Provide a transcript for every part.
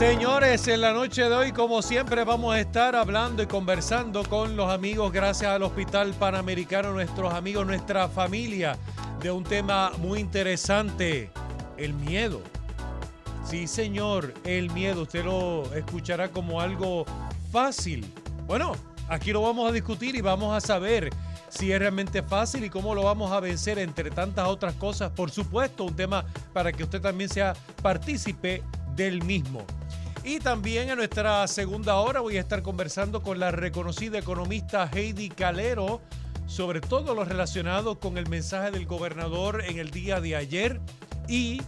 Señores, en la noche de hoy, como siempre, vamos a estar hablando y conversando con los amigos, gracias al Hospital Panamericano, nuestros amigos, nuestra familia, de un tema muy interesante, el miedo. Sí, señor, el miedo. Usted lo escuchará como algo fácil. Bueno, aquí lo vamos a discutir y vamos a saber si es realmente fácil y cómo lo vamos a vencer, entre tantas otras cosas. Por supuesto, un tema para que usted también sea partícipe del mismo. Y también en nuestra segunda hora voy a estar conversando con la reconocida economista Heidi Calero sobre todo lo relacionado con el mensaje del gobernador en el día de ayer y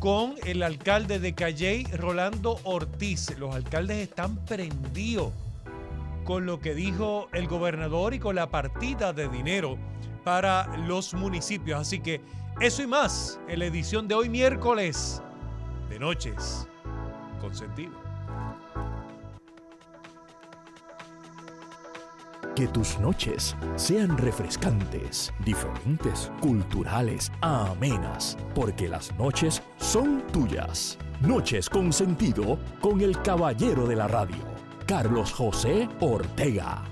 con el alcalde de Calley, Rolando Ortiz. Los alcaldes están prendidos con lo que dijo el gobernador y con la partida de dinero para los municipios. Así que eso y más en la edición de hoy miércoles de Noches con Sentido. Que tus noches sean refrescantes, diferentes, culturales, amenas, porque las noches son tuyas. Noches con Sentido con el caballero de la radio, Carlos José Ortega.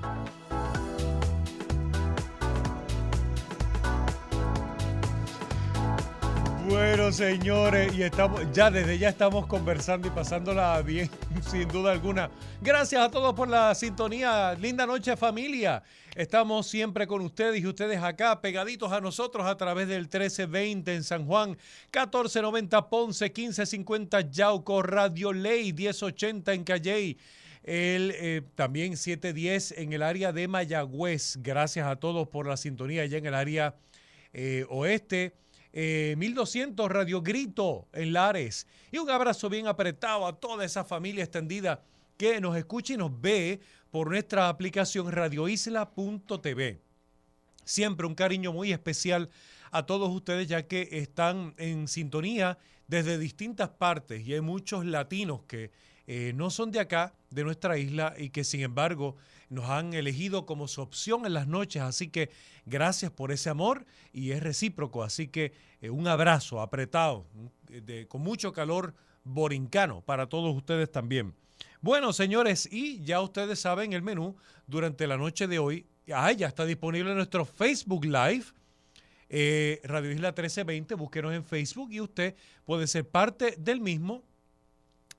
Bueno, señores, y desde ya estamos conversando y pasándola bien, sin duda alguna. Gracias a todos por la sintonía. Linda noche, familia. Estamos siempre con ustedes y ustedes acá, pegaditos a nosotros a través del 1320 en San Juan, 1490 Ponce, 1550 Yauco, Radio Ley 1080 en Calley. También 710 en el área de Mayagüez. Gracias a todos por la sintonía allá en el área oeste. 1200 Radio Grito en Lares. Y un abrazo bien apretado a toda esa familia extendida que nos escucha y nos ve por nuestra aplicación radioisla.tv. Siempre un cariño muy especial a todos ustedes, ya que están en sintonía desde distintas partes y hay muchos latinos que no son de acá, de nuestra isla, y que sin embargo nos han elegido como su opción en las noches. Así que gracias por ese amor y es recíproco. Así que un abrazo apretado, con mucho calor borincano para todos ustedes también. Bueno, señores, y ya ustedes saben el menú durante la noche de hoy. Ya está disponible en nuestro Facebook Live. Radio Isla 1320, búsquenos en Facebook y usted puede ser parte del mismo.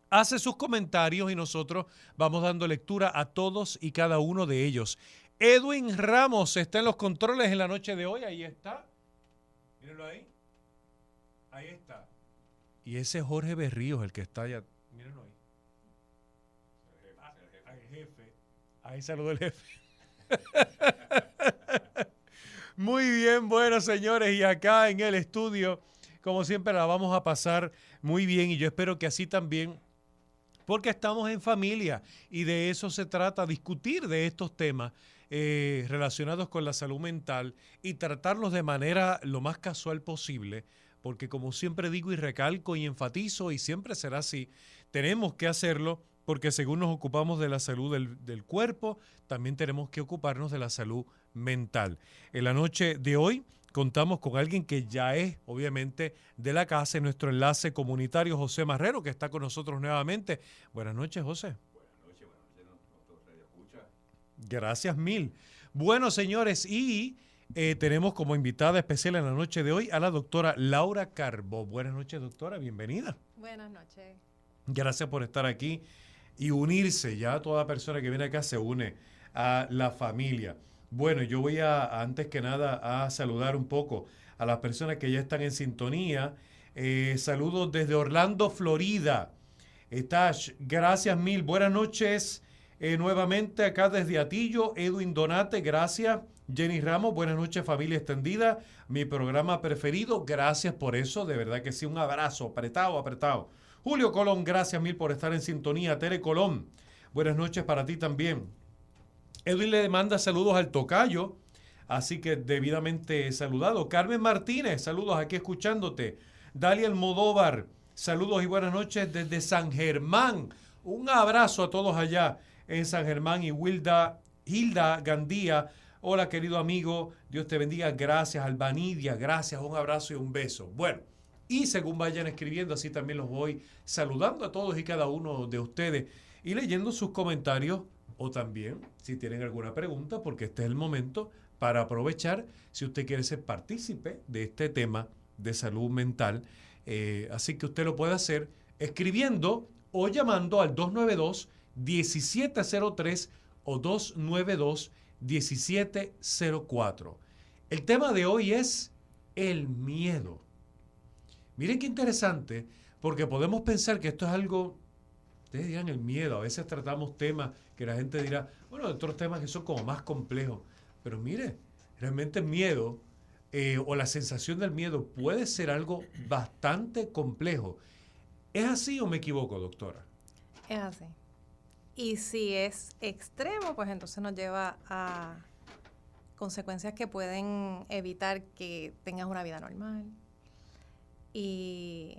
Hace sus comentarios y nosotros vamos dando lectura a todos y cada uno de ellos. Edwin Ramos está en los controles en la noche de hoy. Ahí está. Mírenlo ahí. Ahí está. Y ese es Jorge Berríos, el que está allá. Mírenlo ahí. El jefe. Ahí saludó el jefe. Muy bien, bueno, señores, y acá en el estudio, como siempre, la vamos a pasar muy bien y yo espero que así también, porque estamos en familia y de eso se trata, discutir de estos temas relacionados con la salud mental y tratarlos de manera lo más casual posible, porque como siempre digo y recalco y enfatizo, y siempre será así, tenemos que hacerlo porque según nos ocupamos de la salud del cuerpo, también tenemos que ocuparnos de la salud mental. En la noche de hoy contamos con alguien que ya es, obviamente, de la casa, en nuestro enlace comunitario, José Marrero, que está con nosotros nuevamente. Buenas noches, José. Buenas noches, doctor Radio Escucha. Gracias mil. Bueno, señores, y tenemos como invitada especial en la noche de hoy a la doctora Laura Carbó. Buenas noches, doctora, bienvenida. Buenas noches. Gracias por estar aquí y unirse. Ya toda persona que viene acá se une a la familia. Bueno, yo voy antes que nada a saludar un poco a las personas que ya están en sintonía. Saludos desde Orlando, Florida. Tash, gracias mil. Buenas noches nuevamente acá desde Atillo. Edwin Donate, gracias. Jenny Ramos, buenas noches, familia extendida. Mi programa preferido, gracias por eso. De verdad que sí, un abrazo apretado, apretado. Julio Colón, gracias mil por estar en sintonía. Tere Colón, buenas noches para ti también. Edwin le manda saludos al tocayo, así que debidamente saludado. Carmen Martínez, saludos aquí escuchándote. Dalia Almodóvar, saludos y buenas noches desde San Germán. Un abrazo a todos allá en San Germán. Y Hilda Gandía, hola querido amigo, Dios te bendiga, gracias. Albanidia, gracias, un abrazo y un beso. Bueno, Y según vayan escribiendo, así también los voy saludando a todos y cada uno de ustedes y leyendo sus comentarios o también si tienen alguna pregunta, porque este es el momento para aprovechar si usted quiere ser partícipe de este tema de salud mental. Así que usted lo puede hacer escribiendo o llamando al 292-1703 o 292-1704. El tema de hoy es el miedo. Miren qué interesante, porque podemos pensar que esto es algo, ustedes dirán el miedo, a veces tratamos temas que la gente dirá, bueno, otros temas que son como más complejos, pero mire, realmente el miedo o la sensación del miedo puede ser algo bastante complejo. ¿Es así o me equivoco, doctora? Es así. Y si es extremo, pues entonces nos lleva a consecuencias que pueden evitar que tengas una vida normal. Y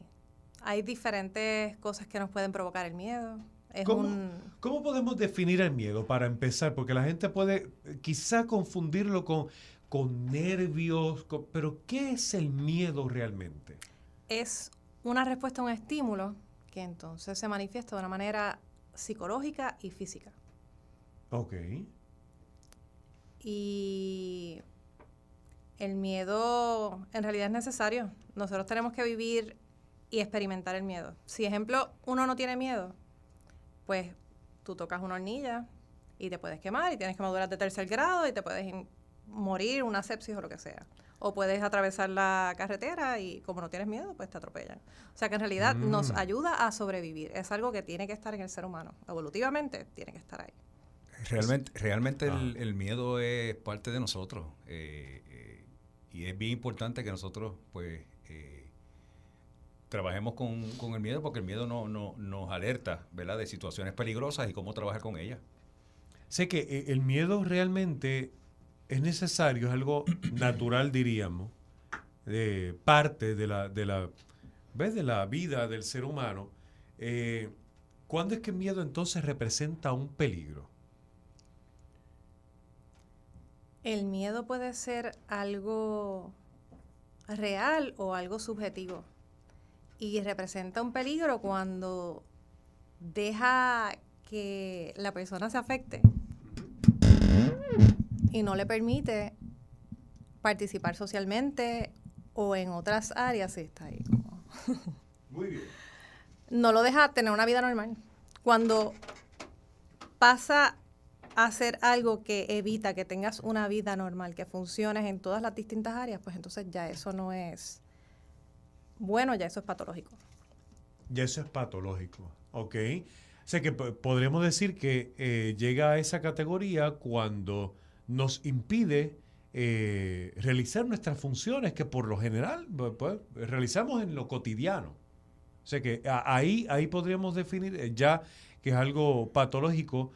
hay diferentes cosas que nos pueden provocar el miedo. ¿Cómo podemos definir el miedo para empezar? Porque la gente puede quizá confundirlo con nervios, pero ¿qué es el miedo realmente? Es una respuesta a un estímulo que entonces se manifiesta de una manera psicológica y física. Ok. Y el miedo en realidad es necesario. Nosotros tenemos que vivir y experimentar el miedo. Si, ejemplo, uno no tiene miedo, pues tú tocas una hornilla y te puedes quemar y tienes quemaduras de 3er grado y te puedes morir, una sepsis o lo que sea. O puedes atravesar la carretera y como no tienes miedo, pues te atropellan. O sea que en realidad nos ayuda a sobrevivir. Es algo que tiene que estar en el ser humano. Evolutivamente tiene que estar ahí. Realmente el miedo es parte de nosotros. Y es bien importante que nosotros pues trabajemos con el miedo, porque el miedo nos alerta, ¿verdad?, de situaciones peligrosas y cómo trabajar con ellas. Sé que el miedo realmente es necesario, es algo natural, diríamos, parte de la vida del ser humano. ¿Cuándo es que el miedo entonces representa un peligro? El miedo puede ser algo real o algo subjetivo. Y representa un peligro cuando deja que la persona se afecte y no le permite participar socialmente o en otras áreas. Sí, está ahí. Muy bien. No lo deja tener una vida normal. Cuando pasa a hacer algo que evita que tengas una vida normal, que funciones en todas las distintas áreas, pues entonces ya eso no es bueno, ya eso es patológico. Ya eso es patológico, ¿ok? O sea que podremos decir que llega a esa categoría cuando nos impide realizar nuestras funciones que por lo general pues, realizamos en lo cotidiano. O sea que ahí podríamos definir ya que es algo patológico,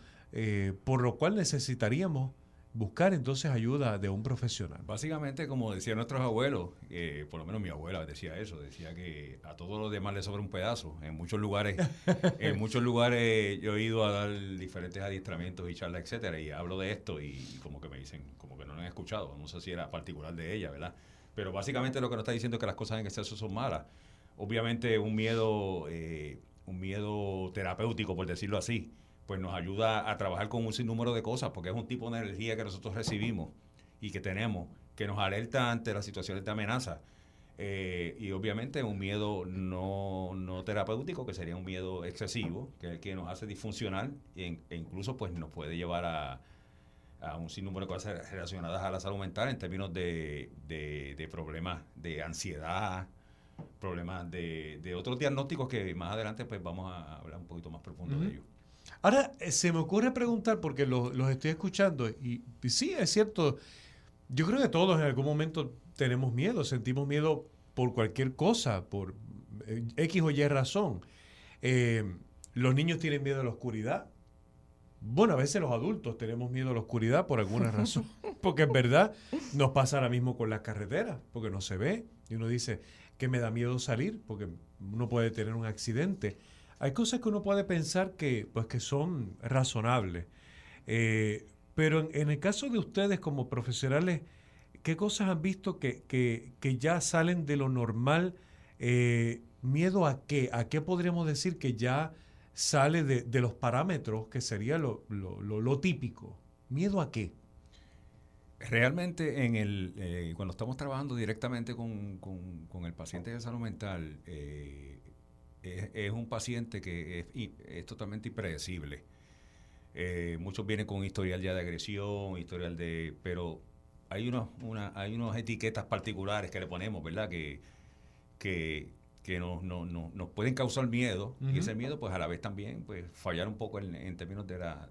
por lo cual necesitaríamos buscar entonces ayuda de un profesional. Básicamente, como decían nuestros abuelos, por lo menos mi abuela decía eso, decía que a todos los demás les sobra un pedazo. En muchos lugares yo he ido a dar diferentes adiestramientos y charlas, etcétera, y hablo de esto y como que me dicen, como que no lo han escuchado. No sé si era particular de ella, ¿verdad? Pero básicamente lo que nos está diciendo es que las cosas en exceso son malas. Obviamente un miedo terapéutico, por decirlo así, pues nos ayuda a trabajar con un sinnúmero de cosas, porque es un tipo de energía que nosotros recibimos y que tenemos, que nos alerta ante las situaciones de amenaza. Y obviamente un miedo no terapéutico, que sería un miedo excesivo, que es el que nos hace disfuncionar e incluso pues nos puede llevar a un sinnúmero de cosas relacionadas a la salud mental en términos de problemas de ansiedad, problemas de otros diagnósticos que más adelante pues vamos a hablar un poquito más profundo de ellos. Ahora, se me ocurre preguntar, porque los estoy escuchando, y sí, es cierto, yo creo que todos en algún momento tenemos miedo, sentimos miedo por cualquier cosa, por X o Y razón. Los niños tienen miedo a la oscuridad. Bueno, a veces los adultos tenemos miedo a la oscuridad por alguna razón, porque en verdad nos pasa ahora mismo con las carreteras, porque no se ve, y uno dice que me da miedo salir, porque uno puede tener un accidente. Hay cosas que uno puede pensar que son razonables, pero en el caso de ustedes como profesionales, ¿qué cosas han visto que ya salen de lo normal ¿Miedo a qué? ¿A qué podríamos decir que ya sale de los parámetros que sería lo típico? ¿Miedo a qué? Realmente cuando estamos trabajando directamente con el paciente de salud mental, es un paciente que es totalmente impredecible. Muchos vienen con historial ya de agresión, pero hay unas etiquetas particulares que le ponemos, ¿verdad? Que nos pueden causar miedo, y ese miedo pues a la vez también pues fallar un poco en términos de la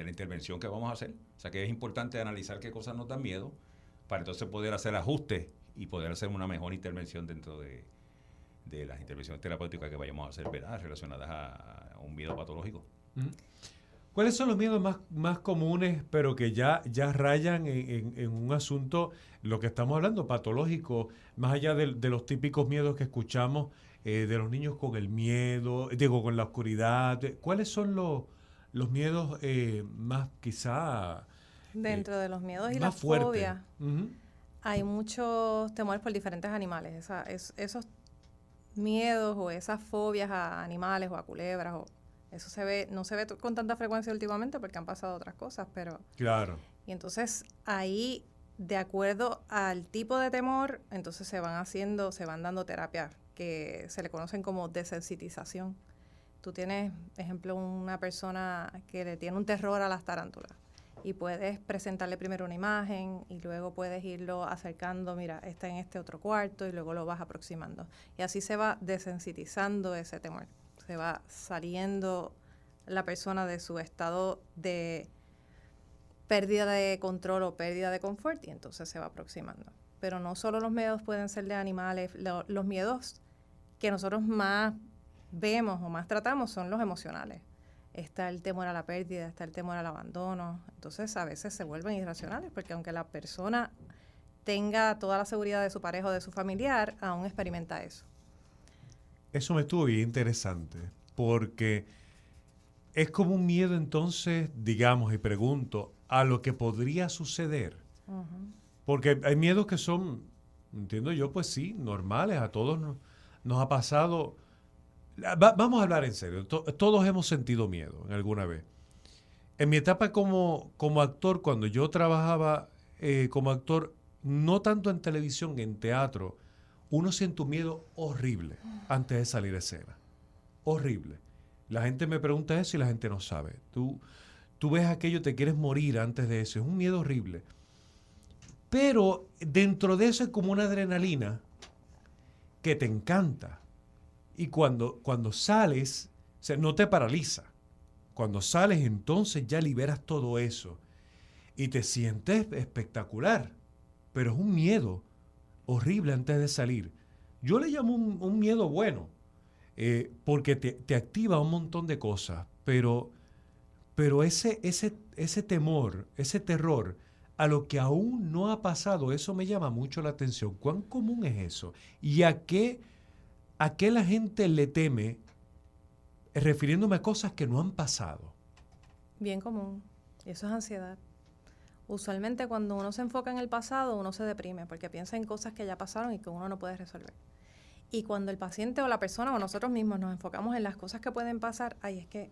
intervención que vamos a hacer. O sea que es importante analizar qué cosas nos dan miedo para entonces poder hacer ajustes y poder hacer una mejor intervención dentro de las intervenciones terapéuticas que vayamos a hacer, ¿verdad?, relacionadas a un miedo patológico. ¿Cuáles son los miedos más comunes, pero que ya rayan en un asunto, lo que estamos hablando, patológico, más allá de los típicos miedos que escuchamos de los niños con el miedo, con la oscuridad? ¿Cuáles son los miedos más quizá... Dentro de los miedos y más las fuertes? fobias, hay muchos temores por diferentes animales. Esos miedos o esas fobias a animales o a culebras, eso no se ve con tanta frecuencia últimamente porque han pasado otras cosas, pero... Claro. Y entonces ahí, de acuerdo al tipo de temor, entonces se van dando terapias que se le conocen como desensitización. Tú tienes, ejemplo, una persona que le tiene un terror a las tarántulas y puedes presentarle primero una imagen y luego puedes irlo acercando, mira, está en este otro cuarto, y luego lo vas aproximando. Y así se va desensitizando ese temor. Se va saliendo la persona de su estado de pérdida de control o pérdida de confort, y entonces se va aproximando. Pero no solo los miedos pueden ser de animales, los miedos que nosotros más vemos o más tratamos son los emocionales. Está el temor a la pérdida, está el temor al abandono. Entonces a veces se vuelven irracionales porque aunque la persona tenga toda la seguridad de su pareja o de su familiar, aún experimenta eso. Eso me estuvo bien interesante, porque es como un miedo entonces, digamos, y pregunto, a lo que podría suceder. Porque hay miedos que son, entiendo yo, pues sí, normales, a todos nos ha pasado. Vamos a hablar en serio, todos hemos sentido miedo en alguna vez. En mi etapa como actor, cuando yo trabajaba como actor, no tanto en televisión, en teatro, uno siente un miedo horrible antes de salir a escena. Horrible. La gente me pregunta eso y la gente no sabe. Tú ves aquello, te quieres morir antes de eso. Es un miedo horrible. Pero dentro de eso es como una adrenalina que te encanta. Y cuando sales, o sea, no te paraliza. Cuando sales, entonces ya liberas todo eso. Y te sientes espectacular. Pero es un miedo horrible antes de salir. Yo le llamo un miedo bueno, porque te activa un montón de cosas, pero ese temor, ese terror a lo que aún no ha pasado, eso me llama mucho la atención. ¿Cuán común es eso? ¿Y a qué la gente le teme, refiriéndome a cosas que no han pasado? Bien común. Y eso es ansiedad. Usualmente cuando uno se enfoca en el pasado, uno se deprime porque piensa en cosas que ya pasaron y que uno no puede resolver. Y cuando el paciente o la persona o nosotros mismos nos enfocamos en las cosas que pueden pasar, es que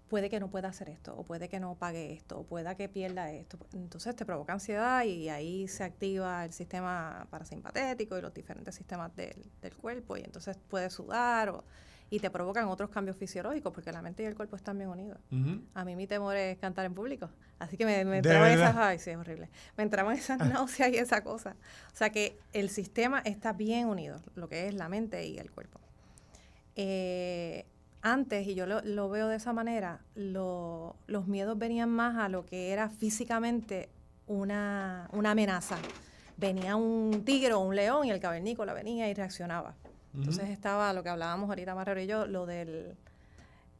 puede que no pueda hacer esto, o puede que no pague esto, o pueda que pierda esto. Entonces te provoca ansiedad y ahí se activa el sistema parasimpatético y los diferentes sistemas del cuerpo, y entonces puedes sudar y te provocan otros cambios fisiológicos porque la mente y el cuerpo están bien unidos. A mí mi temor es cantar en público, así que me entraban esas, ay sí, es horrible, me entraban esas náuseas y esa cosa. O sea que el sistema está bien unido, lo que es la mente y el cuerpo. Antes, y yo lo veo de esa manera, los miedos venían más a lo que era físicamente una amenaza. Venía un tigre o un león y el cavernícola venía y reaccionaba. Entonces estaba lo que hablábamos ahorita Marrero y yo, lo del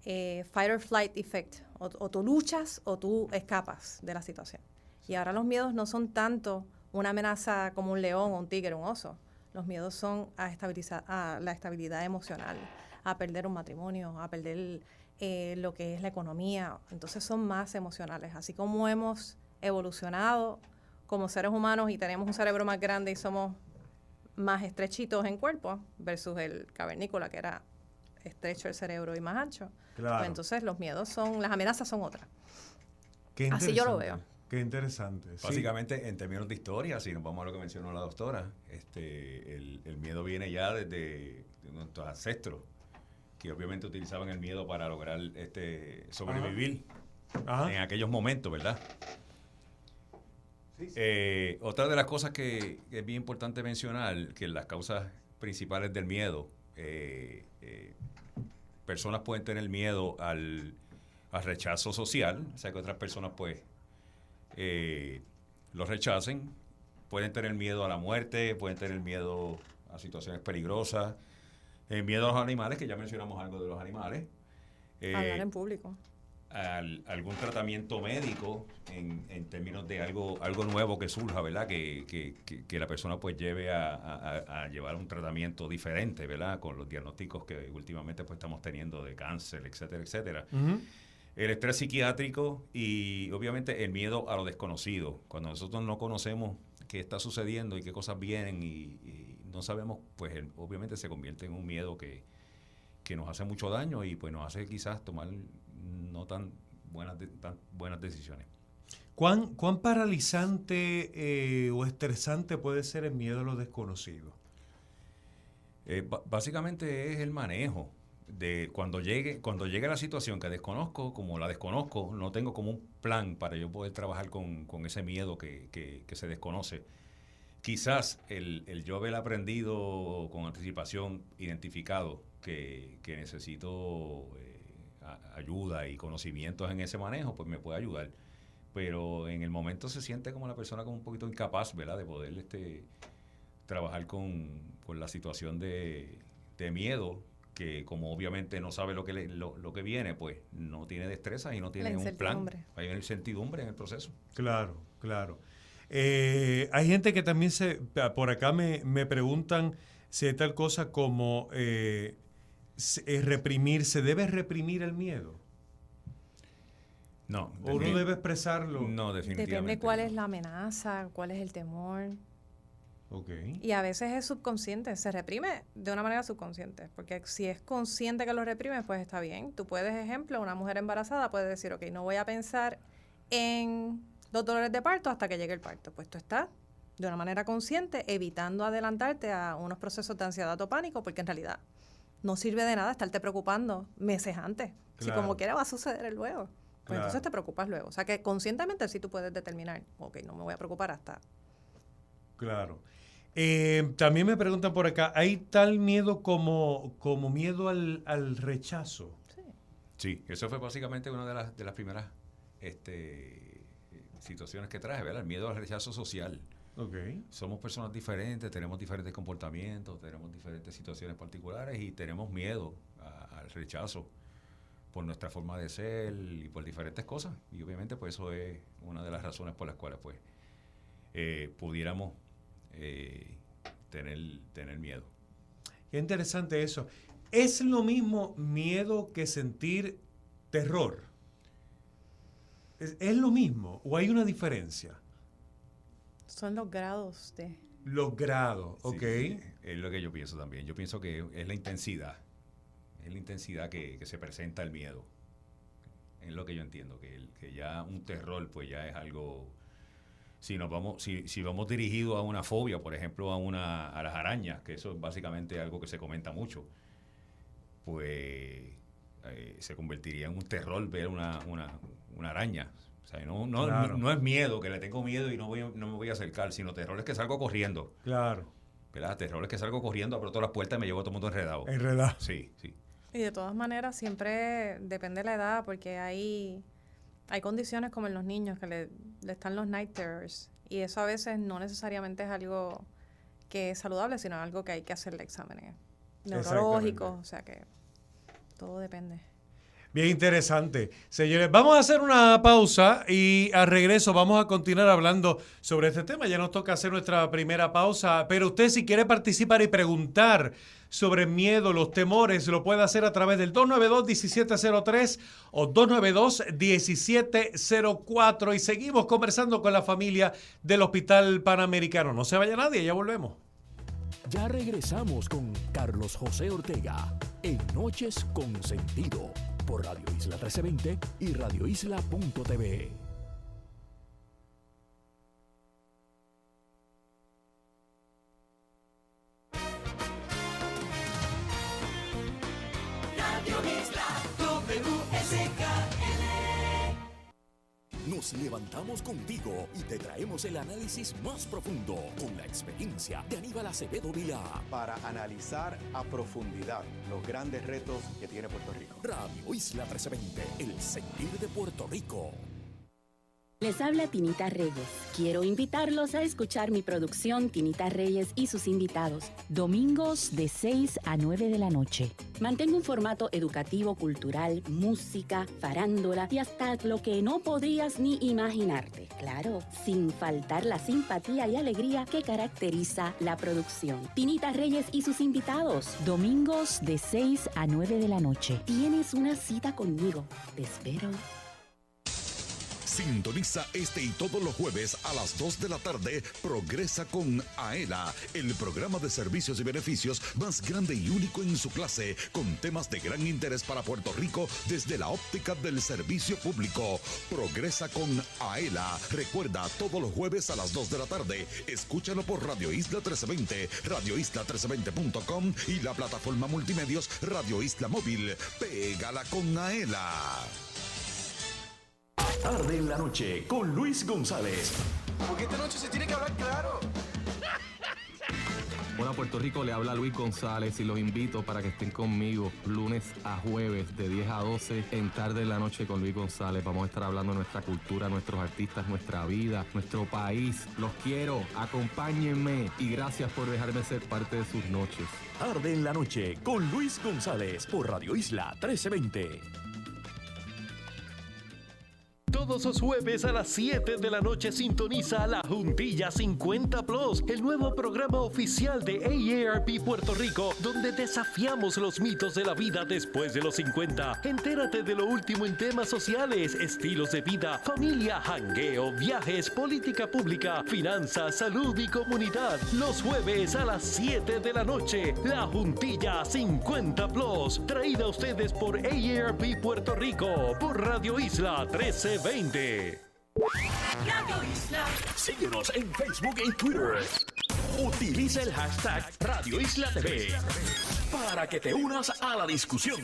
fight or flight effect. O tú luchas o tú escapas de la situación. Y ahora los miedos no son tanto una amenaza como un león o un tigre o un oso. Los miedos son a la estabilidad emocional, a perder un matrimonio, a perder lo que es la economía. Entonces son más emocionales. Así como hemos evolucionado como seres humanos y tenemos un cerebro más grande y somos más estrechitos en cuerpo versus el cavernícola, que era estrecho el cerebro y más ancho. Claro. Pues entonces los miedos las amenazas son otras. Qué Así yo lo interesante, veo. Qué interesante. sí. Básicamente, en términos de historia, si nos vamos a lo que mencionó la doctora, el miedo viene ya desde nuestros ancestros, que obviamente utilizaban el miedo para lograr sobrevivir Ajá. en aquellos momentos, ¿verdad? Otra de las cosas que es bien importante mencionar, que las causas principales del miedo, personas pueden tener miedo al rechazo social, o sea que otras personas pues los rechacen, pueden tener miedo a la muerte, pueden tener miedo a situaciones peligrosas, miedo a los animales, que ya mencionamos algo de los animales, Hablar en público. algún tratamiento médico en términos de algo nuevo que surja, ¿verdad? Que la persona pues lleve a llevar un tratamiento diferente, ¿verdad? Con los diagnósticos que últimamente pues estamos teniendo de cáncer, etcétera, etcétera. Ujú. El estrés psiquiátrico y obviamente el miedo a lo desconocido. Cuando nosotros no conocemos qué está sucediendo y qué cosas vienen y no sabemos, pues obviamente se convierte en un miedo que nos hace mucho daño y pues nos hace quizás tomar no tan buenas decisiones. ¿Cuán paralizante o estresante puede ser el miedo a lo desconocido? Básicamente es el manejo de cuando llegue la situación que desconozco, como la desconozco, no tengo como un plan para yo poder trabajar con ese miedo que se desconoce. Quizás el yo haber aprendido con anticipación, identificado que necesito ayuda y conocimientos en ese manejo, pues me puede ayudar. Pero en el momento se siente como la persona como un poquito incapaz, ¿verdad? De poder trabajar con la situación de miedo, que como obviamente no sabe lo que viene, pues no tiene destreza y no tiene un plan. Hay una incertidumbre en el proceso. Claro, claro. Hay gente que también por acá me preguntan si hay tal cosa como reprimir. ¿Se debe reprimir el miedo? No. ¿O uno debe expresarlo? No, definitivamente. Depende cuál es la amenaza, cuál es el temor. Ok. Y a veces es subconsciente, se reprime de una manera subconsciente, porque si es consciente que lo reprime, pues está bien. Tú puedes, ejemplo, una mujer embarazada puede decir, ok, no voy a pensar en los dolores de parto hasta que llegue el parto. Pues tú estás de una manera consciente evitando adelantarte a unos procesos de ansiedad o pánico, porque en realidad no sirve de nada estarte preocupando meses antes. Claro. Si como quiera va a suceder luego, pues Claro. entonces te preocupas luego. O sea que conscientemente sí tú puedes determinar, ok, no me voy a preocupar hasta... Claro. También me preguntan por acá, ¿hay tal miedo como miedo al rechazo? Sí. Sí, eso fue básicamente una de las primeras situaciones que traje, ¿verdad? El miedo al rechazo social. Ok. Somos personas diferentes, tenemos diferentes comportamientos, tenemos diferentes situaciones particulares y tenemos miedo al rechazo por nuestra forma de ser y por diferentes cosas. Y obviamente pues eso es una de las razones por las cuales pues pudiéramos tener miedo. Qué interesante eso. ¿Es lo mismo miedo que sentir terror? ¿Es lo mismo o hay una diferencia? Son los grados de... Los grados, ok. Sí, es lo que yo pienso también. Yo pienso que es la intensidad. Es la intensidad que se presenta el miedo. Es lo que yo entiendo, que ya un terror pues ya es algo... Si vamos dirigidos a una fobia, por ejemplo, a las arañas, que eso es básicamente algo que se comenta mucho, pues se convertiría en un terror ver una araña. O sea, Claro. no es miedo, que le tengo miedo y no me voy a acercar, sino terror es que salgo corriendo. Claro. ¿Verdad? Terror es que salgo corriendo, abro todas las puertas y me llevo a todo el mundo enredado. Enredado. Sí, sí. Y de todas maneras siempre depende de la edad, porque hay condiciones como en los niños que le están los night terrors, y eso a veces no necesariamente es algo que es saludable, sino algo que hay que hacerle exámenes neurológicos, o sea que todo depende. Bien interesante. Señores, vamos a hacer una pausa y al regreso vamos a continuar hablando sobre este tema. Ya nos toca hacer nuestra primera pausa, pero usted si quiere participar y preguntar sobre el miedo, los temores, lo puede hacer a través del 292-1703 o 292-1704 y seguimos conversando con la familia del Hospital Panamericano. No se vaya nadie, ya volvemos. Ya regresamos con Carlos José Ortega en Noches con Sentido por Radio Isla 1320 y radioisla.tv. Nos levantamos contigo y te traemos el análisis más profundo con la experiencia de Aníbal Acevedo Vilá. Para analizar a profundidad los grandes retos que tiene Puerto Rico. Radio Isla 1320, el sentir de Puerto Rico. Les habla Tinita Reyes. Quiero invitarlos a escuchar mi producción Tinita Reyes y sus invitados, domingos de 6 a 9 de la noche. Mantengo un formato educativo, cultural, música, farándula y hasta lo que no podrías ni imaginarte. Claro, sin faltar la simpatía y alegría que caracteriza la producción. Tinita Reyes y sus invitados, domingos de 6 a 9 de la noche. Tienes una cita conmigo. Te espero. Sintoniza este y todos los jueves a las 2 de la tarde. Progresa con AELA, el programa de servicios y beneficios más grande y único en su clase, con temas de gran interés para Puerto Rico desde la óptica del servicio público. Progresa con AELA. Recuerda, todos los jueves a las 2 de la tarde. Escúchalo por Radio Isla 1320, radioisla1320.com y la plataforma multimedios Radio Isla Móvil. Pégala con AELA. Tarde en la noche con Luis González. Porque esta noche se tiene que hablar claro. Hola Puerto Rico, le habla Luis González y los invito para que estén conmigo lunes a jueves de 10 a 12 en Tarde en la Noche con Luis González. Vamos a estar hablando de nuestra cultura, nuestros artistas, nuestra vida, nuestro país. Los quiero, acompáñenme y gracias por dejarme ser parte de sus noches. Tarde en la noche con Luis González por Radio Isla 1320. Todos los jueves a las 7 de la noche sintoniza La Juntilla 50 Plus, el nuevo programa oficial de AARP Puerto Rico, donde desafiamos los mitos de la vida después de los 50. Entérate de lo último en temas sociales, estilos de vida, familia, jangueo, viajes, política pública, finanzas, salud y comunidad. Los jueves a las 7 de la noche, La Juntilla 50 Plus, traída a ustedes por AARP Puerto Rico, por Radio Isla 1320. Radio Isla. Síguenos en Facebook y Twitter. Utiliza el hashtag Radio Isla TV para que te unas a la discusión.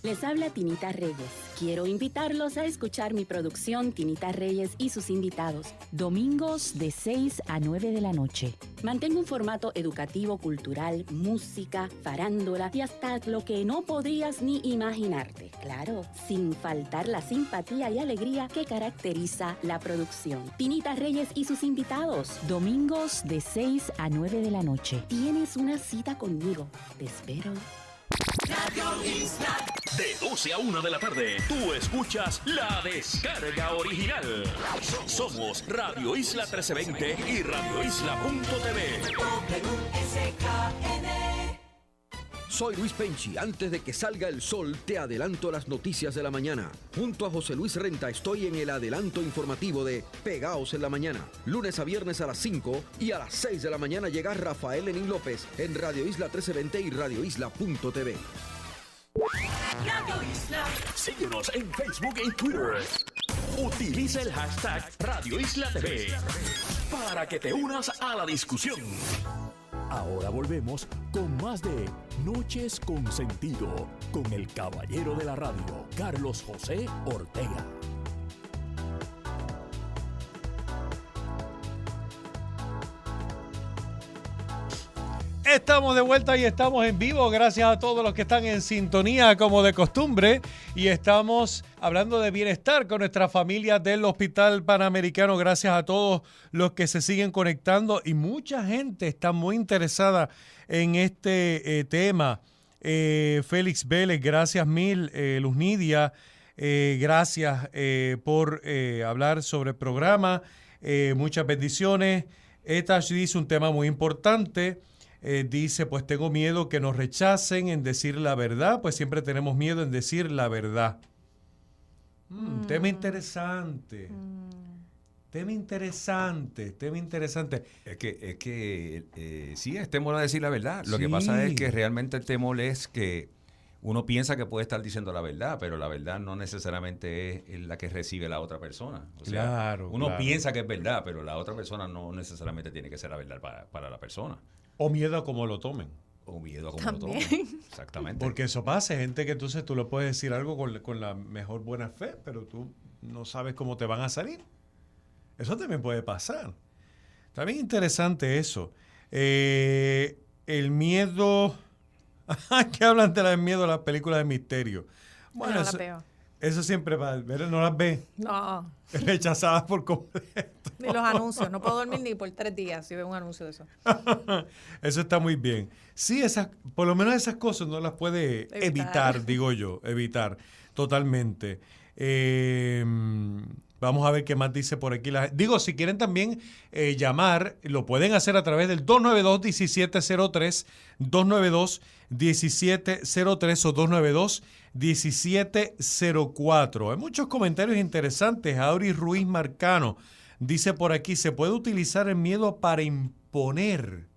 Les habla Tinita Reyes. Quiero invitarlos a escuchar mi producción Tinita Reyes y sus invitados, domingos de 6 a 9 de la noche. Mantengo un formato educativo, cultural, música, farándula y hasta lo que no podrías ni imaginarte. Claro, sin faltar la simpatía y alegría que caracteriza la producción. Tinita Reyes y sus invitados, domingos de 6 a 9 de la noche. Tienes una cita conmigo. Te espero. Radio Isla. De 12 a 1 de la tarde, tú escuchas La Descarga Original. Somos Radio Isla 1320 y radioisla.tv. Soy Luis Penchi. Antes de que salga el sol, te adelanto las noticias de la mañana. Junto a José Luis Renta estoy en el adelanto informativo de Pegaos en la Mañana. Lunes a viernes a las 5 y a las 6 de la mañana llega Rafael Lenín López en Radio Isla 1320 y radioisla.tv. Radio Isla. Síguenos en Facebook y Twitter. Utiliza el hashtag Radio Isla TV para que te unas a la discusión. Ahora volvemos con más de Noches con Sentido con el caballero de la radio, Carlos José Ortega. Estamos de vuelta y estamos en vivo. Gracias a todos los que están en sintonía como de costumbre. Y estamos hablando de bienestar con nuestra familia del Hospital Panamericano. Gracias a todos los que se siguen conectando. Y mucha gente está muy interesada en este tema. Félix Vélez, gracias mil. Luz Nidia, gracias por hablar sobre el programa. Muchas bendiciones. Etash dice un tema muy importante. Dice, pues tengo miedo que nos rechacen en decir la verdad. Pues siempre tenemos miedo en decir la verdad. Tema interesante. Tema interesante. Es que sí, es temor a decir la verdad. Lo que pasa es que realmente el temor es que uno piensa que puede estar diciendo la verdad, pero la verdad no necesariamente es la que recibe la otra persona. O sea, uno piensa que es verdad, pero la otra persona no necesariamente tiene que ser la verdad para la persona. O miedo a cómo lo tomen. O miedo a cómo lo tomen. Exactamente. Porque eso pasa, gente que entonces tú le puedes decir algo con la mejor buena fe, pero tú no sabes cómo te van a salir. Eso también puede pasar. Está bien interesante eso. El miedo... ¿Qué hablan del miedo a las películas de misterio? Bueno, no eso, las veo. Eso siempre va. ¿No las ve? No. Rechazadas por completo. Ni los anuncios. No puedo dormir ni por 3 días si veo un anuncio de eso. Eso está muy bien. Sí, por lo menos esas cosas no las puede evitar, digo yo. Evitar totalmente. Vamos a ver qué más dice por aquí. Digo, si quieren también llamar, lo pueden hacer a través del 292-1703, 292-1703 o 292-1704. Hay muchos comentarios interesantes. Auri Ruiz Marcano dice por aquí, ¿se puede utilizar el miedo para imponer?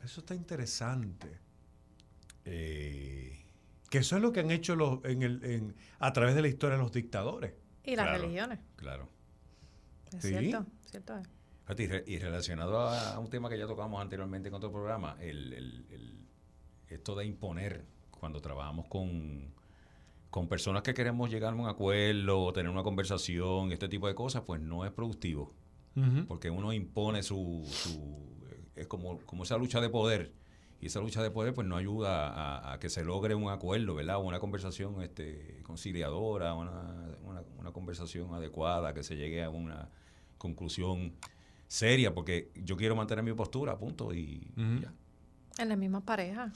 Eso está interesante. Que eso es lo que han hecho a través de la historia los dictadores. Y las religiones. Claro. Es cierto. Y relacionado a un tema que ya tocamos anteriormente en otro programa, esto de imponer, cuando trabajamos con personas que queremos llegar a un acuerdo, tener una conversación, este tipo de cosas, pues no es productivo. Porque uno impone es como esa lucha de poder. Y esa lucha de poder pues no ayuda a que se logre un acuerdo, ¿verdad? Una conversación conciliadora, una conversación adecuada, que se llegue a una conclusión seria, porque yo quiero mantener mi postura, punto, y ya. En las mismas parejas.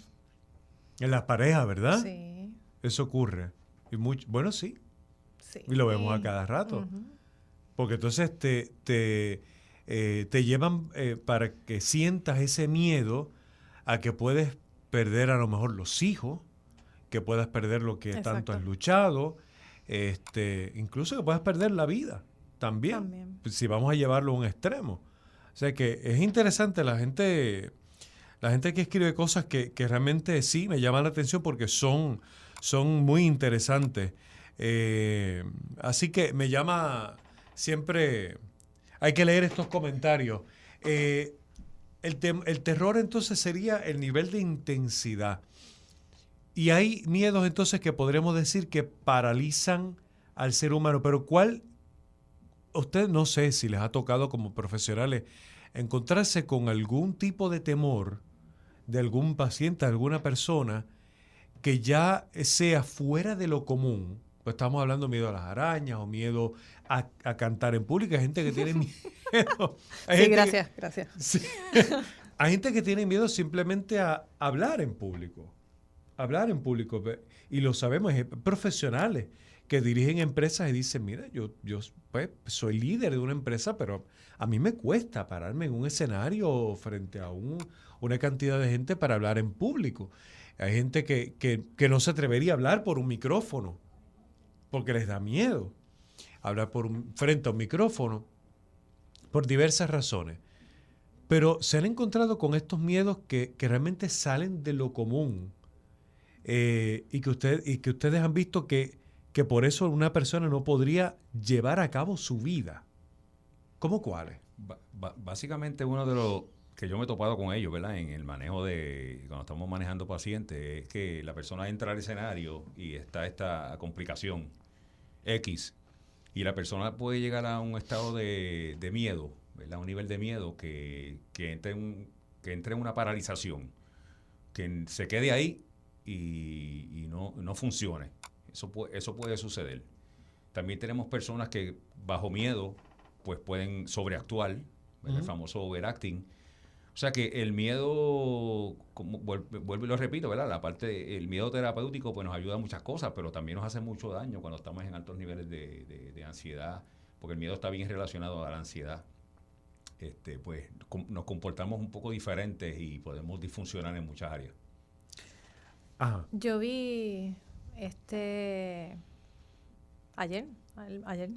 En las parejas, ¿verdad? Sí. Eso ocurre. Bueno, sí. Y lo vemos a cada rato. Porque entonces te llevan para que sientas ese miedo a que puedes perder a lo mejor los hijos, que puedas perder lo que tanto has luchado, incluso que puedas perder la vida también, si vamos a llevarlo a un extremo. O sea que es interesante la gente que escribe cosas que realmente sí me llaman la atención porque son muy interesantes. Así que me llama siempre, hay que leer estos comentarios. El terror entonces sería el nivel de intensidad. Y hay miedos entonces que podremos decir que paralizan al ser humano. Pero usted no sé si les ha tocado como profesionales encontrarse con algún tipo de temor de algún paciente, de alguna persona que ya sea fuera de lo común. Pues estamos hablando de miedo a las arañas o miedo a cantar en público. Hay gente que tiene miedo. Sí, gracias. Sí. Hay gente que tiene miedo simplemente a hablar en público. Y lo sabemos, hay profesionales que dirigen empresas y dicen, mira, yo pues, soy líder de una empresa, pero a mí me cuesta pararme en un escenario frente a una cantidad de gente para hablar en público. Hay gente que no se atrevería a hablar por un micrófono porque les da miedo hablar frente a un micrófono por diversas razones. Pero se han encontrado con estos miedos que realmente salen de lo común y que ustedes han visto que por eso una persona no podría llevar a cabo su vida. ¿Cómo cuáles? Básicamente uno de los que yo me he topado con ellos, ¿verdad? En el manejo cuando estamos manejando pacientes, es que la persona entra al escenario y está esta complicación X y la persona puede llegar a un estado de miedo, ¿verdad? Un nivel de miedo que entre en una paralización, que se quede ahí y no funcione. Eso puede suceder. También tenemos personas que bajo miedo pues pueden sobreactuar, el famoso overacting. O sea que el miedo, como vuelvo y lo repito, ¿verdad? El miedo terapéutico pues nos ayuda a muchas cosas, pero también nos hace mucho daño cuando estamos en altos niveles de ansiedad, porque el miedo está bien relacionado a la ansiedad. Pues nos comportamos un poco diferentes y podemos disfuncionar en muchas áreas. Ajá. Yo vi ayer,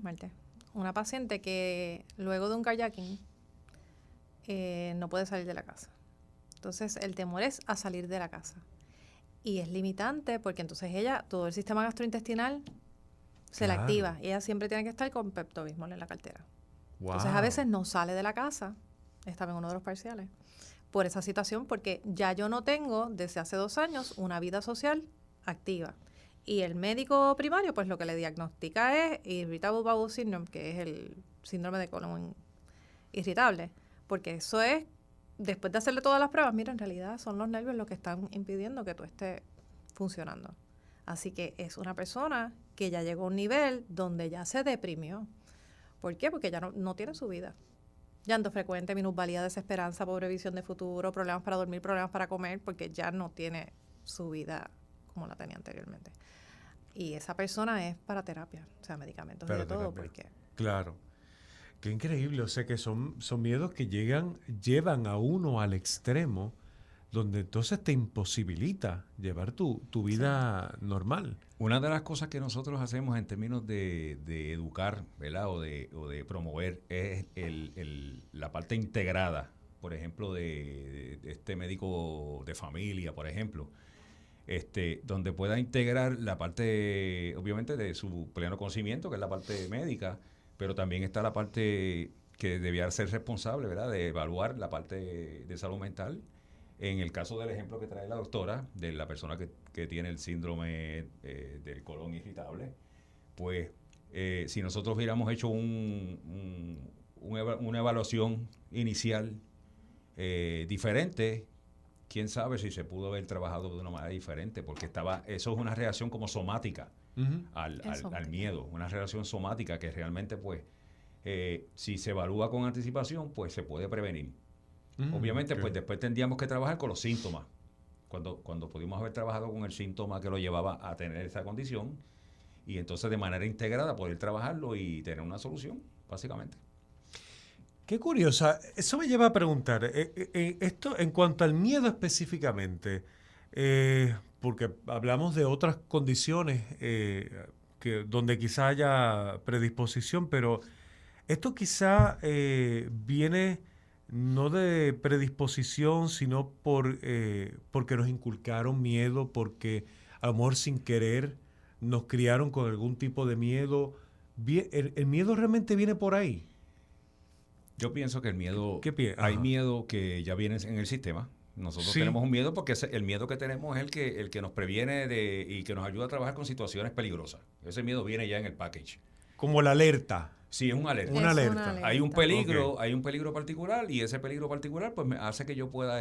martes, una paciente que luego de un carjacking no puede salir de la casa. Entonces, el temor es a salir de la casa. Y es limitante porque entonces ella, todo el sistema gastrointestinal se le activa. Y ella siempre tiene que estar con Pepto-Bismol en la cartera. Wow. Entonces, a veces no sale de la casa, estaba en uno de los parciales, por esa situación, porque ya yo no tengo, desde hace 2 años, una vida social activa. Y el médico primario, pues lo que le diagnostica es Irritable Bowel Syndrome, que es el síndrome de colon irritable. Porque eso es, después de hacerle todas las pruebas, mira, en realidad son los nervios los que están impidiendo que tú estés funcionando. Así que es una persona que ya llegó a un nivel donde ya se deprimió. ¿Por qué? Porque ya no tiene su vida. Llanto frecuente, minusvalía, desesperanza, pobre visión de futuro, problemas para dormir, problemas para comer, porque ya no tiene su vida como la tenía anteriormente. Y esa persona es para terapia, o sea, medicamentos y de todo, porque... Claro. Qué increíble, o sea que son miedos que llevan a uno al extremo, donde entonces te imposibilita llevar tu vida normal. Una de las cosas que nosotros hacemos en términos de educar, ¿verdad? O de promover es la parte integrada, por ejemplo, de este médico de familia, por ejemplo, donde pueda integrar la parte, obviamente, de su pleno conocimiento, que es la parte médica, pero también está la parte que debía ser responsable, ¿verdad? De evaluar la parte de salud mental. En el caso del ejemplo que trae la doctora, de la persona que tiene el síndrome del colon irritable, pues si nosotros hubiéramos hecho una evaluación inicial diferente, quién sabe si se pudo haber trabajado de una manera diferente, porque eso es una reacción como somática al miedo, una reacción somática que realmente, pues, si se evalúa con anticipación, pues se puede prevenir. Obviamente, pues después tendríamos que trabajar con los síntomas. Cuando pudimos haber trabajado con el síntoma que lo llevaba a tener esa condición, y entonces de manera integrada poder trabajarlo y tener una solución, básicamente. Qué curiosa. Eso me lleva a preguntar, esto en cuanto al miedo específicamente, porque hablamos de otras condiciones donde quizá haya predisposición, pero esto quizá viene no de predisposición, sino porque nos inculcaron miedo, porque a lo mejor sin querer nos criaron con algún tipo de miedo. ¿El miedo realmente viene por ahí? Yo pienso que el miedo, hay miedo que ya viene en el sistema. Nosotros tenemos un miedo porque el miedo que tenemos es el que nos previene y que nos ayuda a trabajar con situaciones peligrosas. Ese miedo viene ya en el package. Como la alerta. Sí, es una alerta. Una alerta. Hay un peligro, hay un peligro particular, y ese peligro particular pues me hace que yo pueda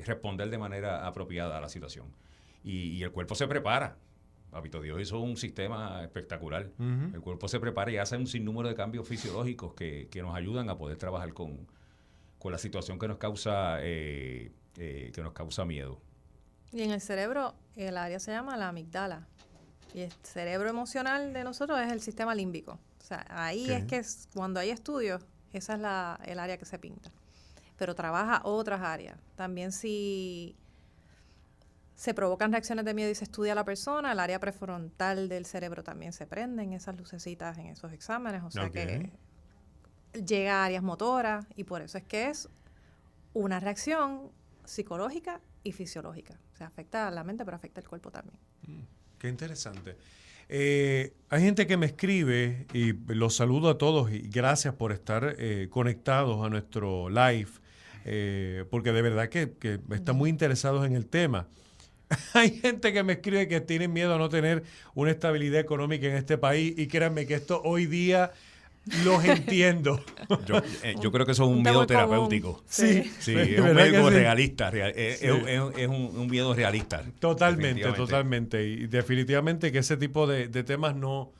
responder de manera apropiada a la situación. Y el cuerpo se prepara. Papito Dios hizo un sistema espectacular. El cuerpo se prepara y hace un sinnúmero de cambios fisiológicos que nos ayudan a poder trabajar con la situación que nos causa miedo. Y en el cerebro, el área se llama la amígdala. Y el cerebro emocional de nosotros es el sistema límbico. O sea, ahí es que cuando hay estudios, esa es el área que se pinta. Pero trabaja otras áreas. También si se provocan reacciones de miedo y se estudia a la persona, el área prefrontal del cerebro también se prenden esas lucecitas en esos exámenes. O sea que llega a áreas motoras, y por eso es que es una reacción psicológica y fisiológica. O sea, afecta a la mente, pero afecta al cuerpo también. Qué interesante. Hay gente que me escribe, y los saludo a todos y gracias por estar conectados a nuestro live, porque de verdad que están muy interesados en el tema. Hay gente que me escribe que tienen miedo a no tener una estabilidad económica en este país, y créanme que esto hoy día los entiendo. Yo creo que eso es un miedo terapéutico. Sí, es un miedo realista. Es un miedo realista. Totalmente. Y definitivamente que ese tipo de temas no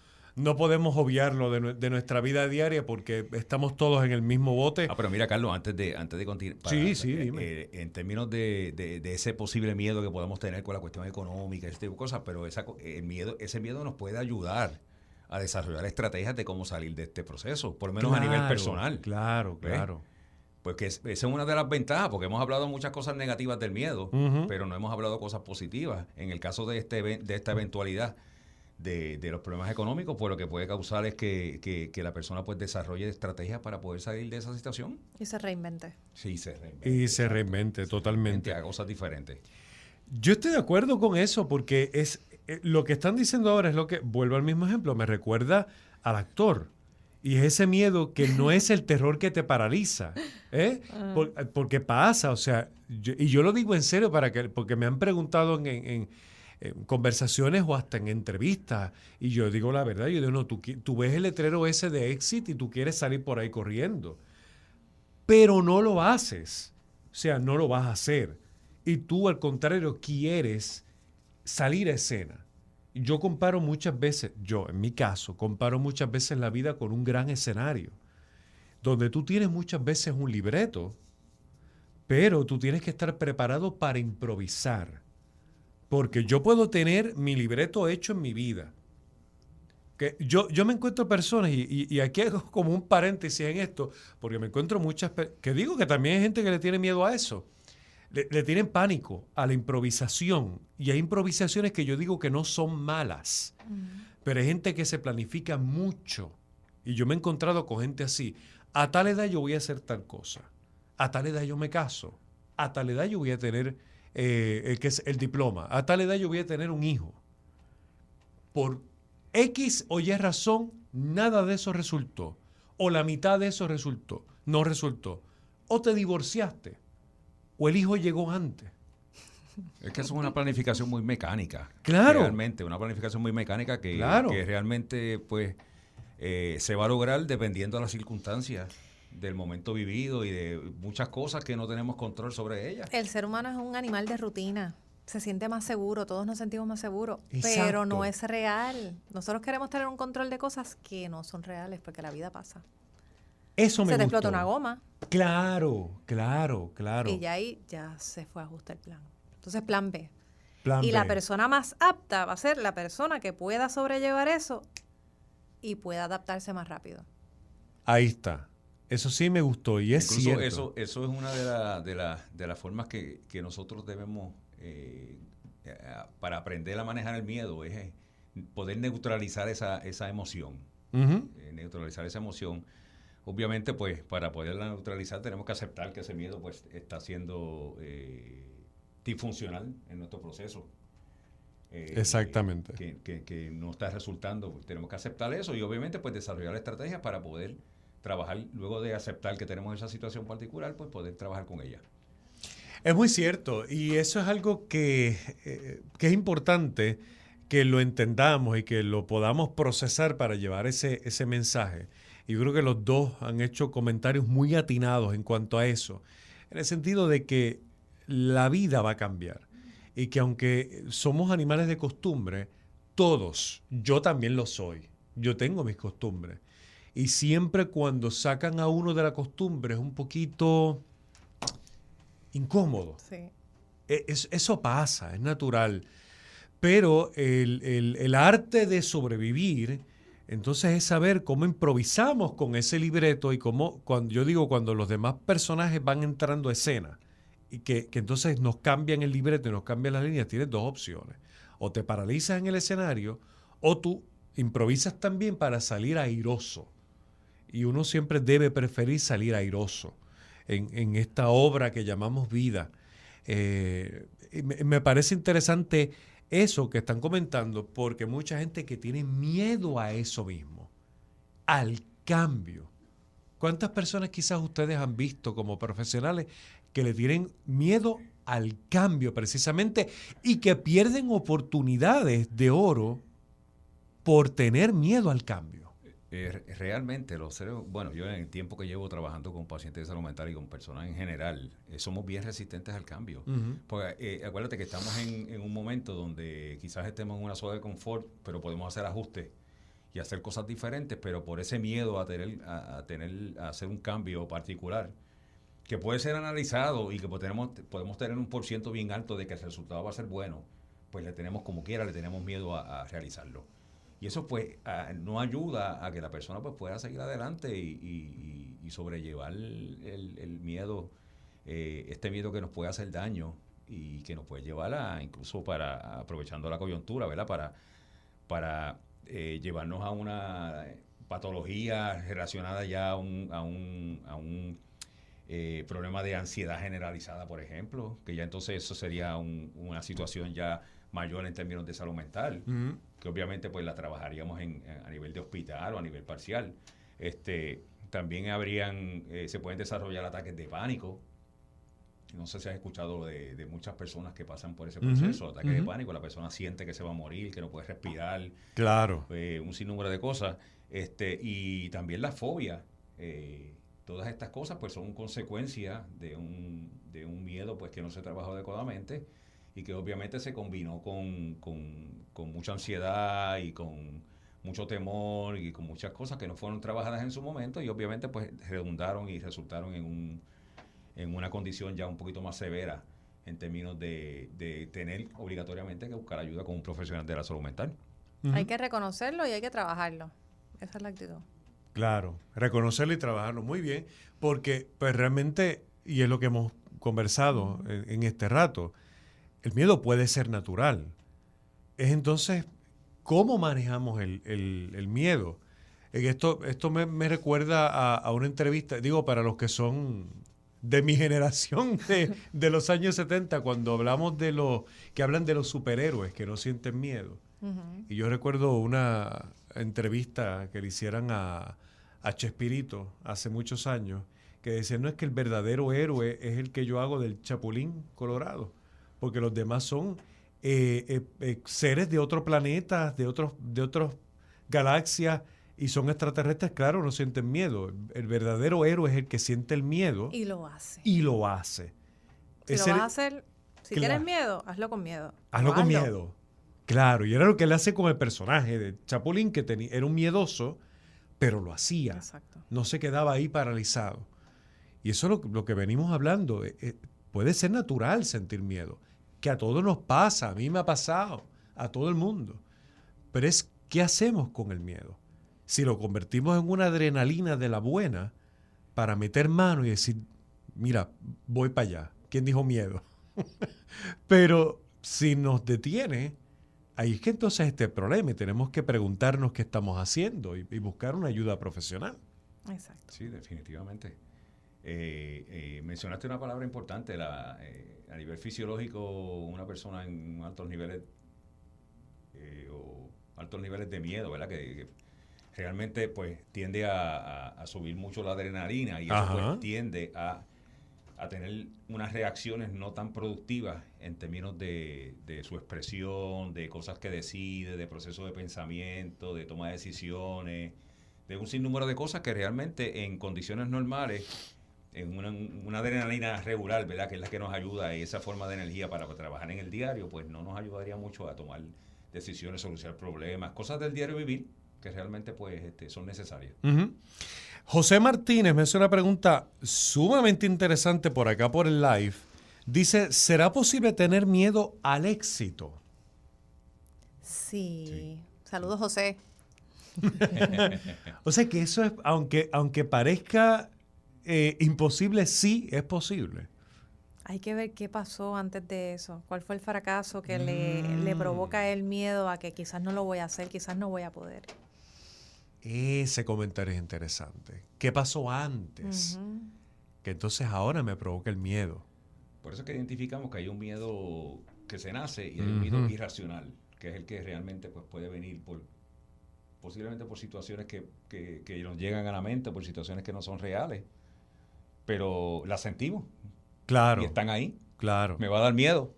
podemos obviarlo de nuestra vida diaria, porque estamos todos en el mismo bote. Pero mira, Carlos, antes de continuar, dime. En términos de ese posible miedo que podamos tener con la cuestión económica, ese tipo de cosas, pero ese miedo nos puede ayudar a desarrollar estrategias de cómo salir de este proceso, por lo menos a nivel personal. Claro. Porque esa es una de las ventajas, porque hemos hablado muchas cosas negativas del miedo, pero no hemos hablado cosas positivas. En el caso de esta eventualidad de los problemas económicos, pues lo que puede causar es que la persona pues desarrolle estrategias para poder salir de esa situación. Y se reinvente. Sí, se reinvente. Y se reinvente totalmente. A cosas diferentes. Yo estoy de acuerdo con eso porque es lo que están diciendo ahora es lo que, vuelvo al mismo ejemplo, me recuerda al actor. Y es ese miedo que no es el terror que te paraliza, ¿eh? Porque pasa, o sea, yo lo digo en serio porque me han preguntado en conversaciones o hasta en entrevistas, y yo digo la verdad, yo digo, no, tú ves el letrero ese de Exit y tú quieres salir por ahí corriendo, pero no lo haces, o sea, no lo vas a hacer. Y tú, al contrario, quieres salir a escena. Yo comparo muchas veces, en mi caso, comparo muchas veces la vida con un gran escenario, donde tú tienes muchas veces un libreto, pero tú tienes que estar preparado para improvisar. Porque yo puedo tener mi libreto hecho en mi vida. Que yo me encuentro personas, y aquí hago como un paréntesis en esto, porque me encuentro muchas que digo que también hay gente que le tiene miedo a eso. Le tienen pánico a la improvisación. Y hay improvisaciones que yo digo que no son malas. Pero hay gente que se planifica mucho. Y yo me he encontrado con gente así. A tal edad yo voy a hacer tal cosa. A tal edad yo me caso. A tal edad yo voy a tener el diploma. A tal edad yo voy a tener un hijo. Por X o Y razón, nada de eso resultó. O la mitad de eso resultó. No resultó. O te divorciaste. O el hijo llegó antes. Es que eso es una planificación muy mecánica. Claro. Realmente, una planificación muy mecánica que realmente pues se va a lograr dependiendo de las circunstancias, del momento vivido y de muchas cosas que no tenemos control sobre ellas. El ser humano es un animal de rutina. Se siente más seguro, todos nos sentimos más seguros, Exacto. pero no es real. Nosotros queremos tener un control de cosas que no son reales porque la vida pasa. Eso me Se te gustó. explota una goma. Claro. Y ya ahí ya se fue a ajustar el plan. Entonces, plan B. Plan y B. la persona más apta va a ser la persona que pueda sobrellevar eso y pueda adaptarse más rápido. Ahí está. Eso sí me gustó y es Incluso cierto. eso es una de las formas que nosotros debemos, para aprender a manejar el miedo, es poder neutralizar esa emoción. Neutralizar esa emoción. Obviamente, pues, para poderla neutralizar tenemos que aceptar que ese miedo pues está siendo disfuncional en nuestro proceso. Exactamente. Que no está resultando. Pues, tenemos que aceptar eso y obviamente pues desarrollar estrategias para poder trabajar, luego de aceptar que tenemos esa situación particular, pues poder trabajar con ella. Es muy cierto y eso es algo que es importante que lo entendamos y que lo podamos procesar para llevar ese mensaje. Y yo creo que los dos han hecho comentarios muy atinados en cuanto a eso, en el sentido de que la vida va a cambiar y que aunque somos animales de costumbre, todos, yo también lo soy, yo tengo mis costumbres. Y siempre cuando sacan a uno de la costumbre es un poquito incómodo. Sí. Eso pasa, es natural. Pero el arte de sobrevivir, entonces es saber cómo improvisamos con ese libreto y cómo, cuando los demás personajes van entrando a escena y que entonces nos cambian el libreto y nos cambian las líneas, tienes dos opciones. O te paralizas en el escenario o tú improvisas también para salir airoso. Y uno siempre debe preferir salir airoso en esta obra que llamamos vida. Me parece interesante eso que están comentando, porque mucha gente que tiene miedo a eso mismo, al cambio. ¿Cuántas personas quizás ustedes han visto como profesionales que le tienen miedo al cambio precisamente y que pierden oportunidades de oro por tener miedo al cambio? Realmente los seres, bueno, yo en el tiempo que llevo trabajando con pacientes de salud mental y con personas en general, somos bien resistentes al cambio. Porque acuérdate que estamos en un momento donde quizás estemos en una zona de confort, pero podemos hacer ajustes y hacer cosas diferentes, pero por ese miedo a hacer un cambio particular, que puede ser analizado y que podemos tener un % bien alto de que el resultado va a ser bueno, pues le tenemos como quiera, le tenemos miedo a realizarlo. Y eso pues no ayuda a que la persona pues pueda seguir adelante y sobrellevar el miedo, este miedo que nos puede hacer daño y que nos puede llevar incluso aprovechando la coyuntura, ¿verdad? para llevarnos a una patología relacionada ya a un problema de ansiedad generalizada, por ejemplo, que ya entonces eso sería una situación ya mayor en términos de salud mental, que obviamente pues la trabajaríamos a nivel de hospital o a nivel parcial. También se pueden desarrollar ataques de pánico. No sé si has escuchado de muchas personas que pasan por ese proceso, ataques de pánico. La persona siente que se va a morir, que no puede respirar. Claro. Un sinnúmero de cosas. Y también la fobia. Todas estas cosas pues son consecuencia de un miedo pues que no se trabajó adecuadamente y que obviamente se combinó con mucha ansiedad y con mucho temor y con muchas cosas que no fueron trabajadas en su momento y obviamente pues redundaron y resultaron en una condición ya un poquito más severa en términos de tener obligatoriamente que buscar ayuda con un profesional de la salud mental. Hay que reconocerlo y hay que trabajarlo. Esa es la actitud. Claro, reconocerlo y trabajarlo muy bien, porque pues realmente, y es lo que hemos conversado en este rato, el miedo puede ser natural. Es entonces, ¿cómo manejamos el miedo? Esto me recuerda a una entrevista, digo, para los que son de mi generación de los años 70, cuando hablamos que hablan de los superhéroes que no sienten miedo. Y yo recuerdo una entrevista que le hicieran a Chespirito hace muchos años, que decían, no, es que el verdadero héroe es el que yo hago del Chapulín Colorado, porque los demás son seres de otro planeta, de otros galaxias, y son extraterrestres, claro, no sienten miedo. El verdadero héroe es el que siente el miedo. Y lo hace. Y lo hace. Si lo vas a hacer, si tienes miedo, hazlo con miedo. Hazlo con miedo. Claro, y era lo que él hace con el personaje de Chapulín, que era un miedoso, pero lo hacía. Exacto. No se quedaba ahí paralizado. Y eso es lo que venimos hablando. Puede ser natural sentir miedo, que a todos nos pasa, a mí me ha pasado, a todo el mundo. Pero es, ¿qué hacemos con el miedo? Si lo convertimos en una adrenalina de la buena para meter mano y decir, mira, voy para allá. ¿Quién dijo miedo? Pero si nos detiene, ahí es que entonces este problema y tenemos que preguntarnos qué estamos haciendo y buscar una ayuda profesional. Exacto. Sí, definitivamente. Mencionaste una palabra importante, a nivel fisiológico, una persona en altos niveles o altos niveles de miedo, ¿verdad? Que realmente pues tiende a subir mucho la adrenalina y eso pues tiende a tener unas reacciones no tan productivas en términos de su expresión, de cosas que decide, de proceso de pensamiento, de toma de decisiones, de un sinnúmero de cosas que realmente en condiciones normales, en una adrenalina regular, ¿verdad? Que es la que nos ayuda y esa forma de energía para trabajar en el diario, pues no nos ayudaría mucho a tomar decisiones, solucionar problemas, cosas del diario vivir que realmente pues son necesarias. José Martínez me hace una pregunta sumamente interesante por acá por el live. Dice, ¿será posible tener miedo al éxito? Sí. Saludos, José. O sea que eso es, aunque parezca imposible, sí es posible. Hay que ver qué pasó antes de eso. ¿Cuál fue el fracaso que le provoca el miedo a que quizás no lo voy a hacer, quizás no voy a poder? Ese comentario es interesante. ¿Qué pasó antes? Que entonces ahora me provoca el miedo. Por eso es que identificamos que hay un miedo que se nace y hay un miedo irracional, que es el que realmente pues, puede venir posiblemente por situaciones que nos llegan a la mente, por situaciones que no son reales, pero las sentimos. Claro. Y están ahí. Claro. Me va a dar miedo.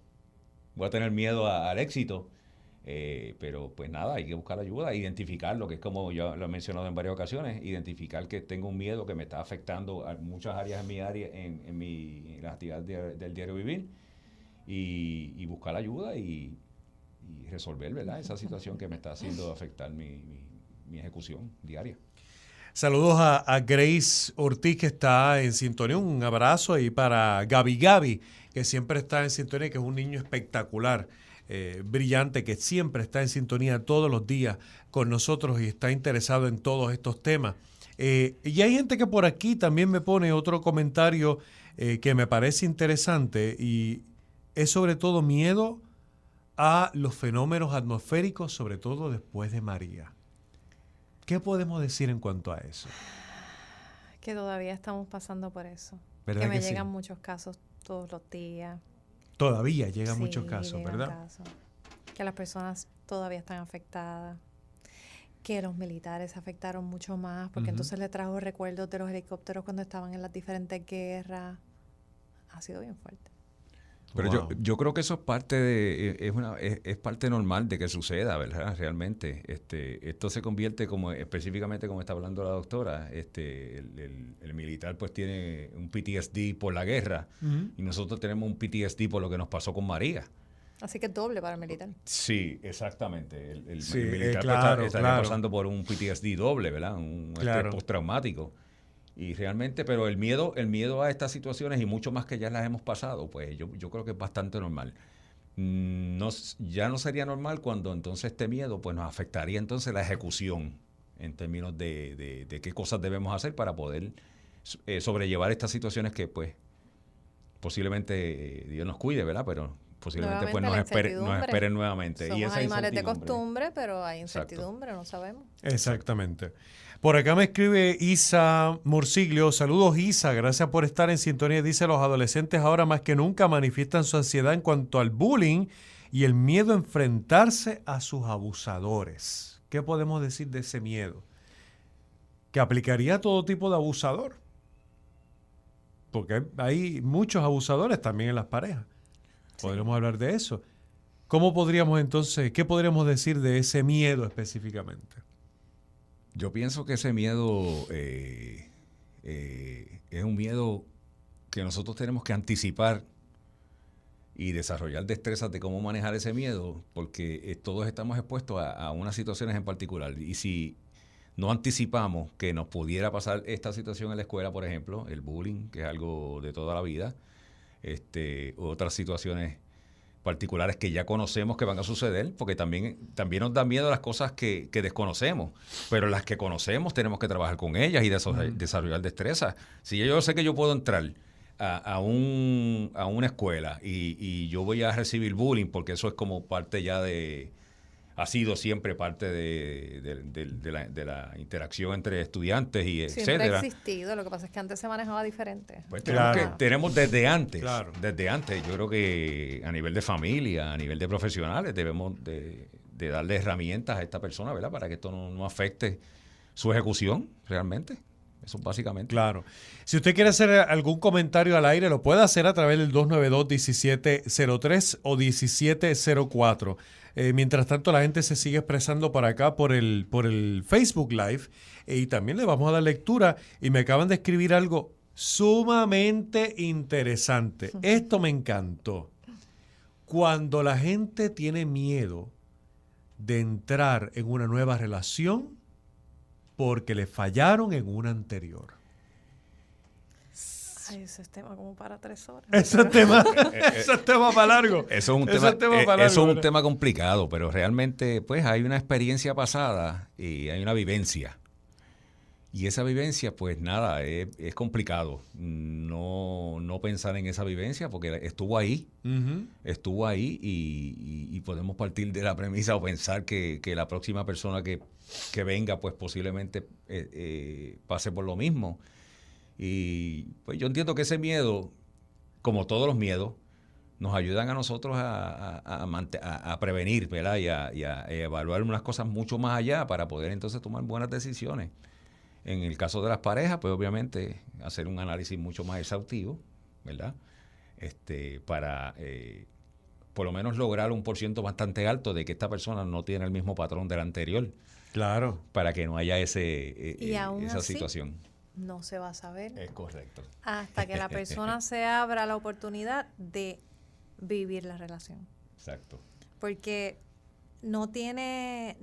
Voy a tener miedo al éxito. Pero pues nada, hay que buscar ayuda, identificar lo que es como yo lo he mencionado en varias ocasiones, identificar que tengo un miedo que me está afectando a muchas áreas en mi área, en las actividades del diario vivir y buscar ayuda y resolver, ¿verdad? Esa situación que me está haciendo afectar mi ejecución diaria. Saludos a Grace Ortiz, que está en sintonía. Un abrazo ahí para Gaby, que siempre está en sintonía, que es un niño espectacular, brillante, que siempre está en sintonía todos los días con nosotros y está interesado en todos estos temas. Y hay gente que por aquí también me pone otro comentario que me parece interesante y es sobre todo miedo a los fenómenos atmosféricos, sobre todo después de María. ¿Qué podemos decir en cuanto a eso? Que todavía estamos pasando por eso. ¿Verdad Que me que sí? llegan muchos casos todos los días. Todavía llegan Sí, muchos casos, llegan ¿verdad? casos. Que las personas todavía están afectadas. Que los militares se afectaron mucho más, porque entonces le trajo recuerdos de los helicópteros cuando estaban en las diferentes guerras. Ha sido bien fuerte. Pero Wow. yo creo que eso es parte es parte normal de que suceda, ¿verdad? Realmente, esto se convierte como específicamente como está hablando la doctora, el militar pues tiene un PTSD por la guerra y nosotros tenemos un PTSD por lo que nos pasó con María. Así que es doble para el militar. Sí, exactamente. El Sí, militar claro, pues, estaría claro. pasando por un PTSD doble, ¿verdad? Un Claro. estrés postraumático. Y realmente, pero el miedo a estas situaciones y mucho más que ya las hemos pasado, pues yo creo que es bastante normal. Ya no sería normal cuando entonces este miedo pues nos afectaría entonces la ejecución en términos de qué cosas debemos hacer para poder sobrellevar estas situaciones que pues posiblemente Dios nos cuide, ¿verdad? Pero posiblemente pues nos esperen nuevamente. Somos Y esa animales de incertidumbre. costumbre, pero hay Exacto. incertidumbre, no sabemos. Exactamente. Por acá me escribe Isa Murciglio. Saludos, Isa. Gracias por estar en sintonía. Dice, los adolescentes ahora más que nunca manifiestan su ansiedad en cuanto al bullying y el miedo a enfrentarse a sus abusadores. ¿Qué podemos decir de ese miedo? Que aplicaría a todo tipo de abusador. Porque hay muchos abusadores también en las parejas. Podremos hablar de eso. ¿Cómo podríamos entonces, qué podríamos decir de ese miedo específicamente? Yo pienso que ese miedo es un miedo que nosotros tenemos que anticipar y desarrollar destrezas de cómo manejar ese miedo, porque todos estamos expuestos a unas situaciones en particular. Y si no anticipamos que nos pudiera pasar esta situación en la escuela, por ejemplo, el bullying, que es algo de toda la vida, otras situaciones particulares que ya conocemos que van a suceder, porque también nos da miedo las cosas que desconocemos, pero las que conocemos tenemos que trabajar con ellas y desarrollar destrezas. Si yo sé que yo puedo entrar a una escuela y yo voy a recibir bullying, porque eso es como parte ya ha sido siempre parte de la interacción entre estudiantes y Siempre etcétera. ha existido, lo que pasa es que antes se manejaba diferente. Pues Claro. tenemos desde antes, Claro. desde antes. Yo creo que a nivel de familia, a nivel de profesionales, debemos de darle herramientas a esta persona, ¿verdad? Para que esto no afecte su ejecución realmente. Eso básicamente. Claro. Si usted quiere hacer algún comentario al aire, lo puede hacer a través del 292-1703 o 1704. Mientras tanto, la gente se sigue expresando por acá por el Facebook Live y también le vamos a dar lectura y me acaban de escribir algo sumamente interesante. Esto me encantó. Cuando la gente tiene miedo de entrar en una nueva relación porque le fallaron en una anterior. Ay, ese es tema como para 3 horas. Ese tema para largo. Eso es un tema complicado, pero realmente pues hay una experiencia pasada y hay una vivencia. Y esa vivencia, pues nada, es complicado no pensar en esa vivencia porque estuvo ahí, y podemos partir de la premisa o pensar que la próxima persona que venga, pues posiblemente pase por lo mismo. Y pues yo entiendo que ese miedo, como todos los miedos, nos ayudan a nosotros a prevenir, ¿verdad? Y a evaluar unas cosas mucho más allá para poder entonces tomar buenas decisiones. En el caso de las parejas, pues obviamente hacer un análisis mucho más exhaustivo, ¿verdad? Para por lo menos lograr un % bastante alto de que esta persona no tiene el mismo patrón del anterior. Claro. Para que no haya esa así, situación. No se va a saber. Es correcto. Hasta que la persona se abra la oportunidad de vivir la relación. Exacto. Porque no tiene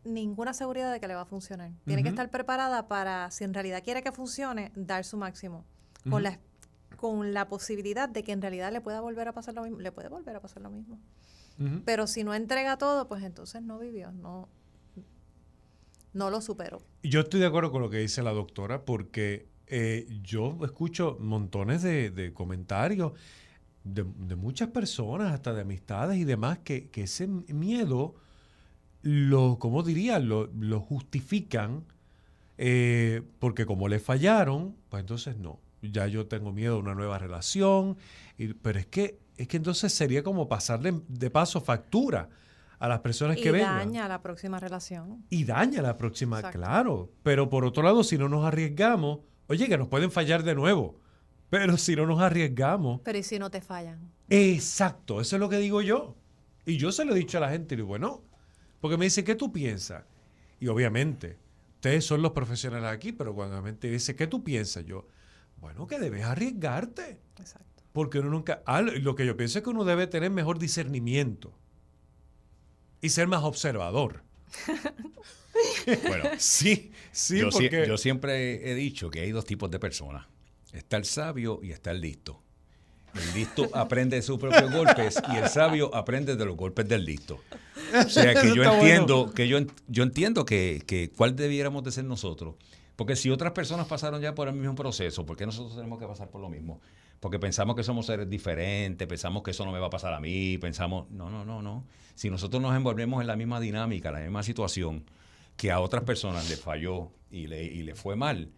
ninguna seguridad de que le va a funcionar. Tiene que estar preparada para, si en realidad quiere que funcione, dar su máximo. Con la posibilidad de que en realidad le pueda volver a pasar lo mismo. Le puede volver a pasar lo mismo. Pero si no entrega todo, pues entonces no vivió, no lo superó. Yo estoy de acuerdo con lo que dice la doctora porque yo escucho montones de comentarios. de muchas personas, hasta de amistades y demás, que ese miedo ¿cómo diría? Lo justifican porque como le fallaron, pues entonces no. Ya yo tengo miedo a una nueva relación, pero es que entonces sería como pasarle de paso factura a las personas que vengan. Y daña la próxima relación. Y daña la próxima, Exacto. claro. Pero por otro lado, si no nos arriesgamos, oye, que nos pueden fallar de nuevo. Pero si no nos arriesgamos... Pero ¿y si no te fallan? Exacto, eso es lo que digo yo. Y yo se lo he dicho a la gente, y digo, bueno, porque me dice, ¿qué tú piensas? Y obviamente, ustedes son los profesionales aquí, pero cuando la gente dice, ¿qué tú piensas? Yo, bueno, que debes arriesgarte. Exacto. Porque uno nunca... lo que yo pienso es que uno debe tener mejor discernimiento y ser más observador. Bueno, sí, porque... yo siempre he dicho que hay dos tipos de personas. Está el sabio y está el listo. El listo aprende de sus propios golpes y el sabio aprende de los golpes del listo. O sea que yo entiendo, yo entiendo que cuál debiéramos de ser nosotros. Porque si otras personas pasaron ya por el mismo proceso, ¿por qué nosotros tenemos que pasar por lo mismo? Porque pensamos que somos seres diferentes, pensamos que eso no me va a pasar a mí, pensamos, no. Si nosotros nos envolvemos en la misma dinámica, la misma situación, que a otras personas le falló y le fue mal,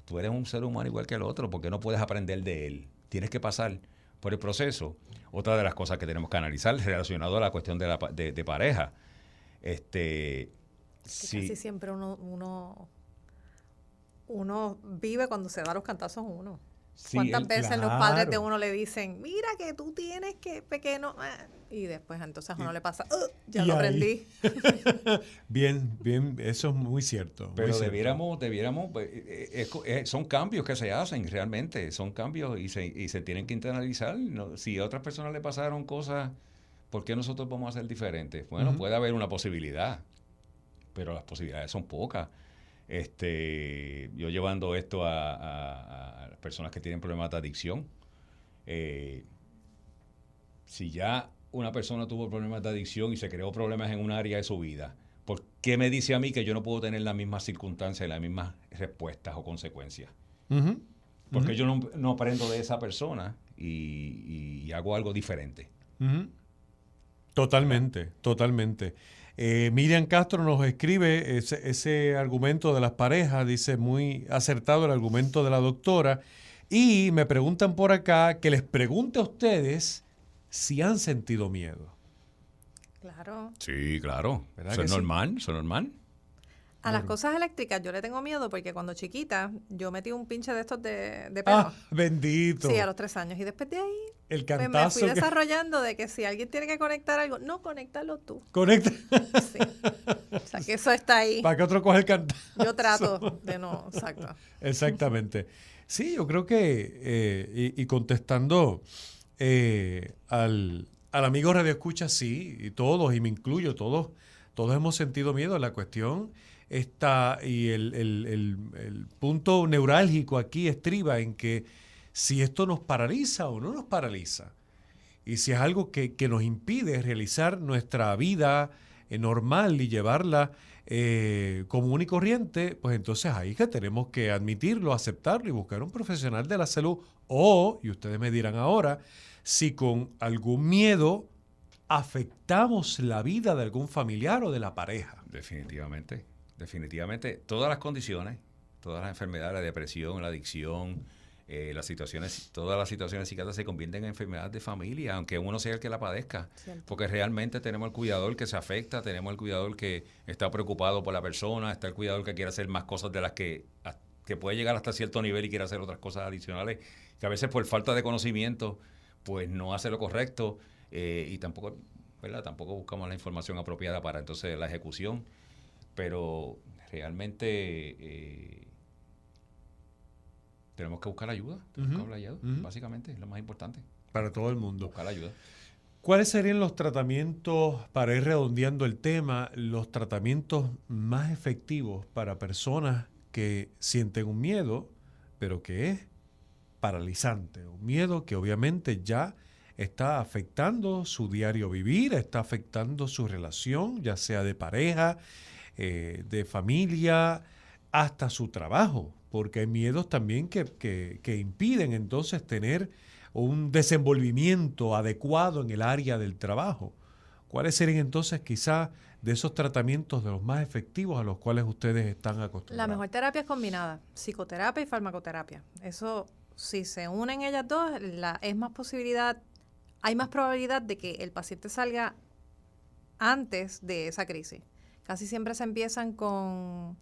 tú eres un ser humano igual que el otro, porque no puedes aprender de él. Tienes que pasar por el proceso. Otra de las cosas que tenemos que analizar relacionado a la cuestión de pareja. Casi siempre uno vive cuando se da los cantazos uno. Sí, ¿Cuántas veces los claro. padres de uno le dicen, mira que tú tienes que pequeño? Y después entonces a uno le pasa, ya lo aprendí. Bien, eso es muy cierto. Pero muy cierto. debiéramos son cambios que se hacen realmente, son cambios y se tienen que internalizar. ¿No? Si a otras personas le pasaron cosas, ¿por qué nosotros vamos a ser diferentes? Bueno, puede haber una posibilidad, pero las posibilidades son pocas. Yo llevando esto a las personas que tienen problemas de adicción, si ya una persona tuvo problemas de adicción y se creó problemas en un área de su vida, ¿por qué me dice a mí que yo no puedo tener las mismas circunstancias y las mismas respuestas o consecuencias? Porque yo no aprendo de esa persona y hago algo diferente. Totalmente. Miriam Castro nos escribe ese argumento de las parejas, dice muy acertado el argumento de la doctora, y me preguntan por acá que les pregunte a ustedes si han sentido miedo. Claro. Sí, claro. Eso es normal. A las cosas eléctricas yo le tengo miedo porque cuando chiquita yo metí un pinche de estos de pelo. Bendito. Sí, a los 3 años. Y después de ahí el pues cantazo me fui desarrollando de que si alguien tiene que conectar algo, no, conéctalo tú. Conecta. Sí. O sea, que eso está ahí. Para que otro coge el cantazo. Yo trato de no, exacto. Exactamente. Sí, yo creo que, y contestando al amigo Radio Escucha, sí, y todos, y me incluyo, todos hemos sentido miedo. La cuestión está, y el punto neurálgico aquí estriba en que si esto nos paraliza o no nos paraliza, y si es algo que nos impide realizar nuestra vida normal y llevarla común y corriente, pues entonces ahí que tenemos que admitirlo, aceptarlo y buscar un profesional de la salud. O, y ustedes me dirán ahora, si con algún miedo afectamos la vida de algún familiar o de la pareja. Definitivamente. Todas las condiciones, todas las enfermedades, la depresión, la adicción, todas las situaciones psiquiátricas se convierten en enfermedades de familia, aunque uno sea el que la padezca. Cierto. Porque realmente tenemos el cuidador que se afecta, tenemos el cuidador que está preocupado por la persona, está el cuidador que quiere hacer más cosas de las que puede llegar hasta cierto nivel y quiere hacer otras cosas adicionales, que a veces por falta de conocimiento pues no hace lo correcto y tampoco buscamos la información apropiada para entonces la ejecución. Pero realmente tenemos que buscar ayuda. Básicamente, es lo más importante. Para todo el mundo. Buscar ayuda. ¿Cuáles serían los tratamientos, para ir redondeando el tema, los tratamientos más efectivos para personas que sienten un miedo, pero que es paralizante? Un miedo que obviamente ya está afectando su diario vivir, está afectando su relación, ya sea de pareja, de familia, hasta su trabajo, porque hay miedos también que impiden entonces tener un desenvolvimiento adecuado en el área del trabajo. ¿Cuáles serían entonces quizás de esos tratamientos de los más efectivos a los cuales ustedes están acostumbrados? La mejor terapia es combinada, psicoterapia y farmacoterapia. Eso, si se unen ellas dos, hay más probabilidad de que el paciente salga antes de esa crisis. Casi siempre se empiezan con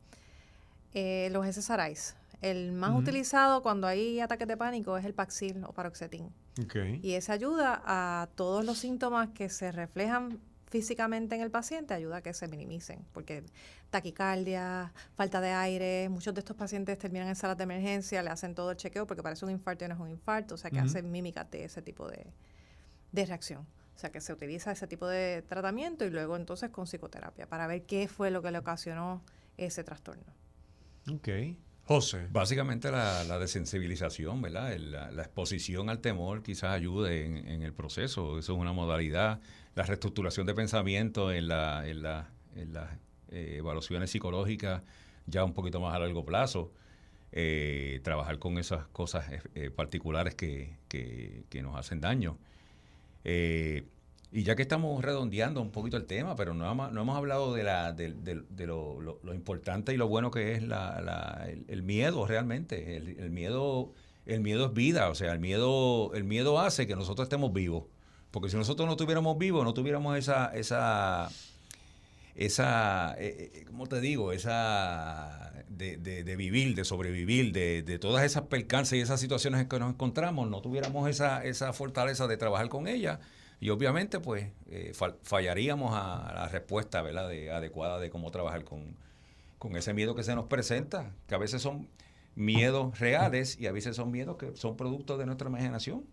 los SSRIs. El más utilizado cuando hay ataques de pánico es el Paxil o Paroxetin. Okay. Y esa ayuda a todos los síntomas que se reflejan físicamente en el paciente, ayuda a que se minimicen, porque taquicardia, falta de aire, muchos de estos pacientes terminan en salas de emergencia, le hacen todo el chequeo porque parece un infarto y no es un infarto, o sea que hacen mímicas de ese tipo de reacción. O sea que se utiliza ese tipo de tratamiento y luego entonces con psicoterapia para ver qué fue lo que le ocasionó ese trastorno. Ok. José. Básicamente la desensibilización, ¿verdad? La exposición al temor quizás ayude en el proceso. Eso es una modalidad. La reestructuración de pensamiento en las evaluaciones psicológicas ya un poquito más a largo plazo. Trabajar con esas cosas particulares que nos hacen daño. Y ya que estamos redondeando un poquito el tema, pero no hemos hablado de lo importante y lo bueno que es el miedo realmente. El miedo es vida, o sea, el miedo hace que nosotros estemos vivos. Porque si nosotros no estuviéramos vivos, no tuviéramos ¿cómo te digo? De vivir, de sobrevivir, de todas esas percances y esas situaciones en que nos encontramos, no tuviéramos esa fortaleza de trabajar con ellas. Y obviamente, pues, fallaríamos a la respuesta, ¿verdad?, adecuada de cómo trabajar con ese miedo que se nos presenta, que a veces son miedos reales y a veces son miedos que son productos de nuestra imaginación.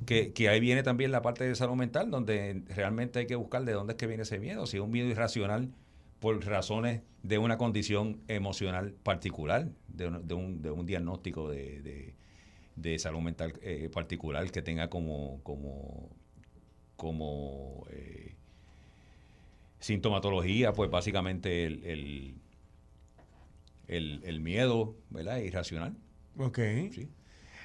Que ahí viene también la parte de salud mental, donde realmente hay que buscar de dónde es que viene ese miedo. Si es un miedo irracional por razones de una condición emocional particular, de un diagnóstico de salud mental particular que tenga como sintomatología, pues básicamente el miedo, ¿verdad?, irracional. Ok. Sí.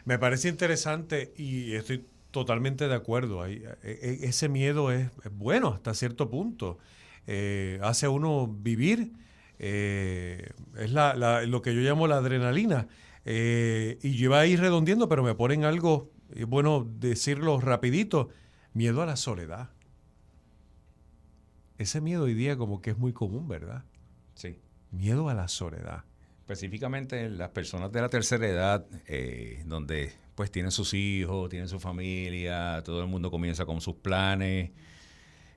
Me parece interesante y estoy totalmente de acuerdo. Ese miedo es bueno hasta cierto punto. Hace a uno vivir. Es lo que yo llamo la adrenalina. Y yo iba a ir redondeando, pero me ponen algo, es bueno decirlo rapidito, miedo a la soledad. Ese miedo hoy día como que es muy común, ¿verdad? Sí. Miedo a la soledad. Específicamente las personas de la tercera edad, donde pues tienen sus hijos, tienen su familia, todo el mundo comienza con sus planes,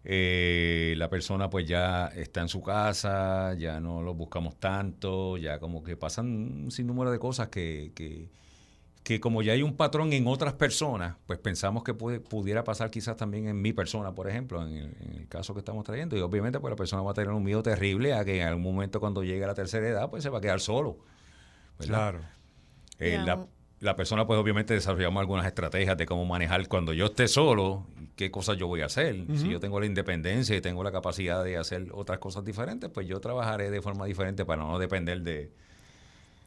la persona pues ya está en su casa, ya no lo buscamos tanto, ya como que pasan un sinnúmero de cosas que como ya hay un patrón en otras personas, pues pensamos que pudiera pasar quizás también en mi persona, por ejemplo, en el caso que estamos trayendo. Y obviamente pues la persona va a tener un miedo terrible a que en algún momento cuando llegue a la tercera edad pues se va a quedar solo, ¿verdad? Claro. La persona pues obviamente desarrollamos algunas estrategias de cómo manejar cuando yo esté solo, qué cosas yo voy a hacer. Si yo tengo la independencia y tengo la capacidad de hacer otras cosas diferentes, pues yo trabajaré de forma diferente para no depender de...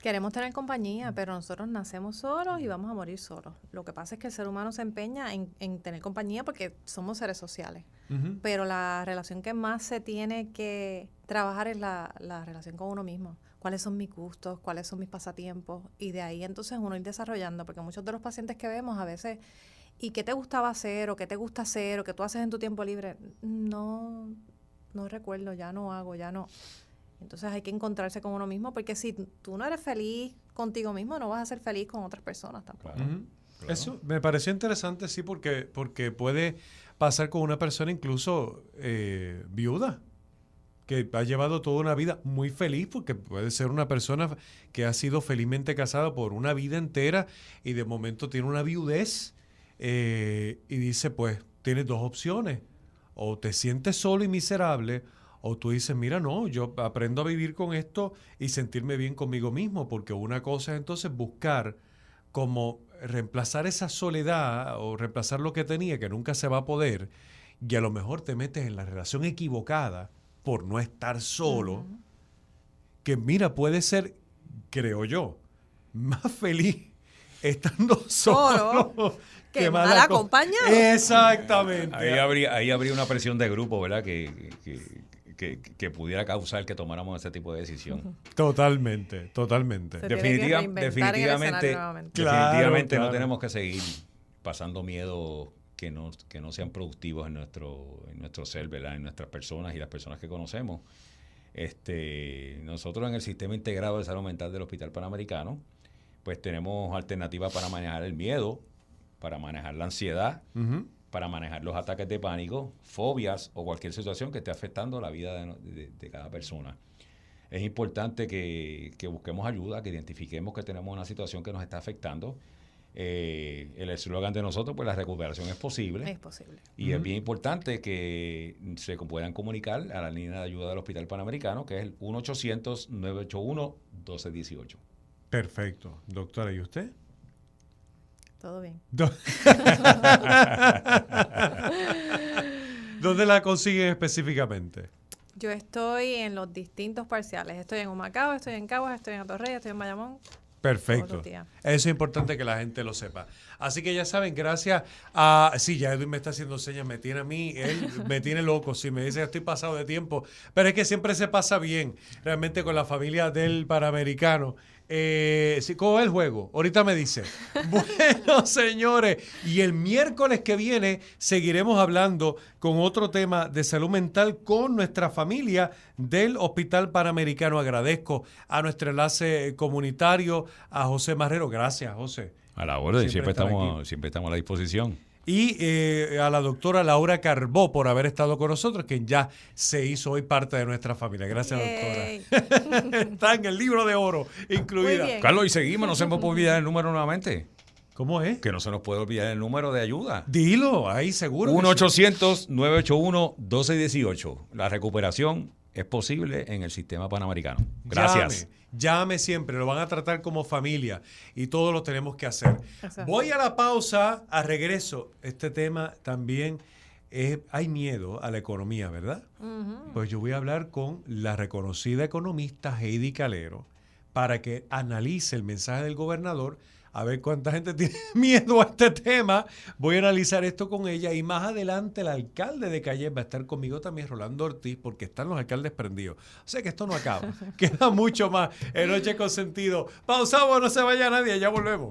Queremos tener compañía, pero nosotros nacemos solos y vamos a morir solos. Lo que pasa es que el ser humano se empeña en tener compañía porque somos seres sociales. Pero la relación que más se tiene que trabajar es la relación con uno mismo. ¿Cuáles son mis gustos? ¿Cuáles son mis pasatiempos? Y de ahí entonces uno ir desarrollando, porque muchos de los pacientes que vemos a veces, ¿y qué te gustaba hacer? ¿O qué te gusta hacer? ¿O qué tú haces en tu tiempo libre? No recuerdo, ya no hago, ya no... Entonces hay que encontrarse con uno mismo, porque si tú no eres feliz contigo mismo, no vas a ser feliz con otras personas tampoco. Claro. Eso me pareció interesante, sí, porque puede pasar con una persona incluso viuda, que ha llevado toda una vida muy feliz, porque puede ser una persona que ha sido felizmente casada por una vida entera y de momento tiene una viudez y dice, pues, tienes dos opciones, o te sientes solo y miserable, o tú dices, mira, no, yo aprendo a vivir con esto y sentirme bien conmigo mismo, porque una cosa es entonces buscar como reemplazar esa soledad o reemplazar lo que tenía, que nunca se va a poder, y a lo mejor te metes en la relación equivocada por no estar solo, que mira, puede ser, creo yo, más feliz estando solo. Que mal acompañado. Exactamente. Ahí habría una presión de grupo, ¿verdad? Que pudiera causar que tomáramos ese tipo de decisión. Totalmente. Definitivamente Claro. no tenemos que seguir pasando miedo que no sean productivos en nuestro ser, ¿verdad? En nuestras personas y las personas que conocemos. Nosotros en el Sistema Integrado de Salud Mental del Hospital Panamericano, pues tenemos alternativas para manejar el miedo, para manejar la ansiedad, para manejar los ataques de pánico, fobias o cualquier situación que esté afectando la vida de cada persona. Es importante que busquemos ayuda, que identifiquemos que tenemos una situación que nos está afectando. El eslogan de nosotros, pues la recuperación es posible. Es posible. Y es bien importante que se puedan comunicar a la línea de ayuda del Hospital Panamericano, que es el 1-800-981-1218. Perfecto. Doctora, ¿y usted? Todo bien. ¿Dónde la consiguen específicamente? Yo estoy en los distintos parciales. Estoy en Humacao, estoy en Caguas, estoy en Atorrey, estoy en Bayamón. Perfecto. Eso es importante que la gente lo sepa. Así que ya saben, gracias a... Sí, ya Edwin me está haciendo señas, me tiene a mí, él me tiene loco, si me dice que estoy pasado de tiempo, pero es que siempre se pasa bien, realmente con la familia del Panamericano. Sí, ¿cómo es el juego? Ahorita me dice. Bueno, señores, y el miércoles que viene seguiremos hablando con otro tema de salud mental con nuestra familia del Hospital Panamericano. Agradezco a nuestro enlace comunitario, a José Marrero. Gracias, José. A la orden, siempre estamos a la disposición. Y a la doctora Laura Carbó por haber estado con nosotros, quien ya se hizo hoy parte de nuestra familia. Gracias, doctora. Está en el libro de oro incluida. Carlos, y seguimos, no se nos puede olvidar el número nuevamente. ¿Cómo es? Que no se nos puede olvidar el número de ayuda. Dilo, ahí seguro. 1-800-981-1218. La recuperación es posible en el Sistema Panamericano. Gracias. Llame siempre, lo van a tratar como familia y todos lo tenemos que hacer. Voy a la pausa, a regreso. Este tema también hay miedo a la economía, ¿verdad? Pues yo voy a hablar con la reconocida economista Heidi Calero para que analice el mensaje del gobernador, a ver cuánta gente tiene miedo a este tema. Voy a analizar esto con ella y más adelante el alcalde de Calle va a estar conmigo también, Rolando Ortiz, porque están los alcaldes prendidos. O sea que esto no acaba. Queda mucho más en Noche con Sentido. Pausamos, no se vaya nadie, ya volvemos.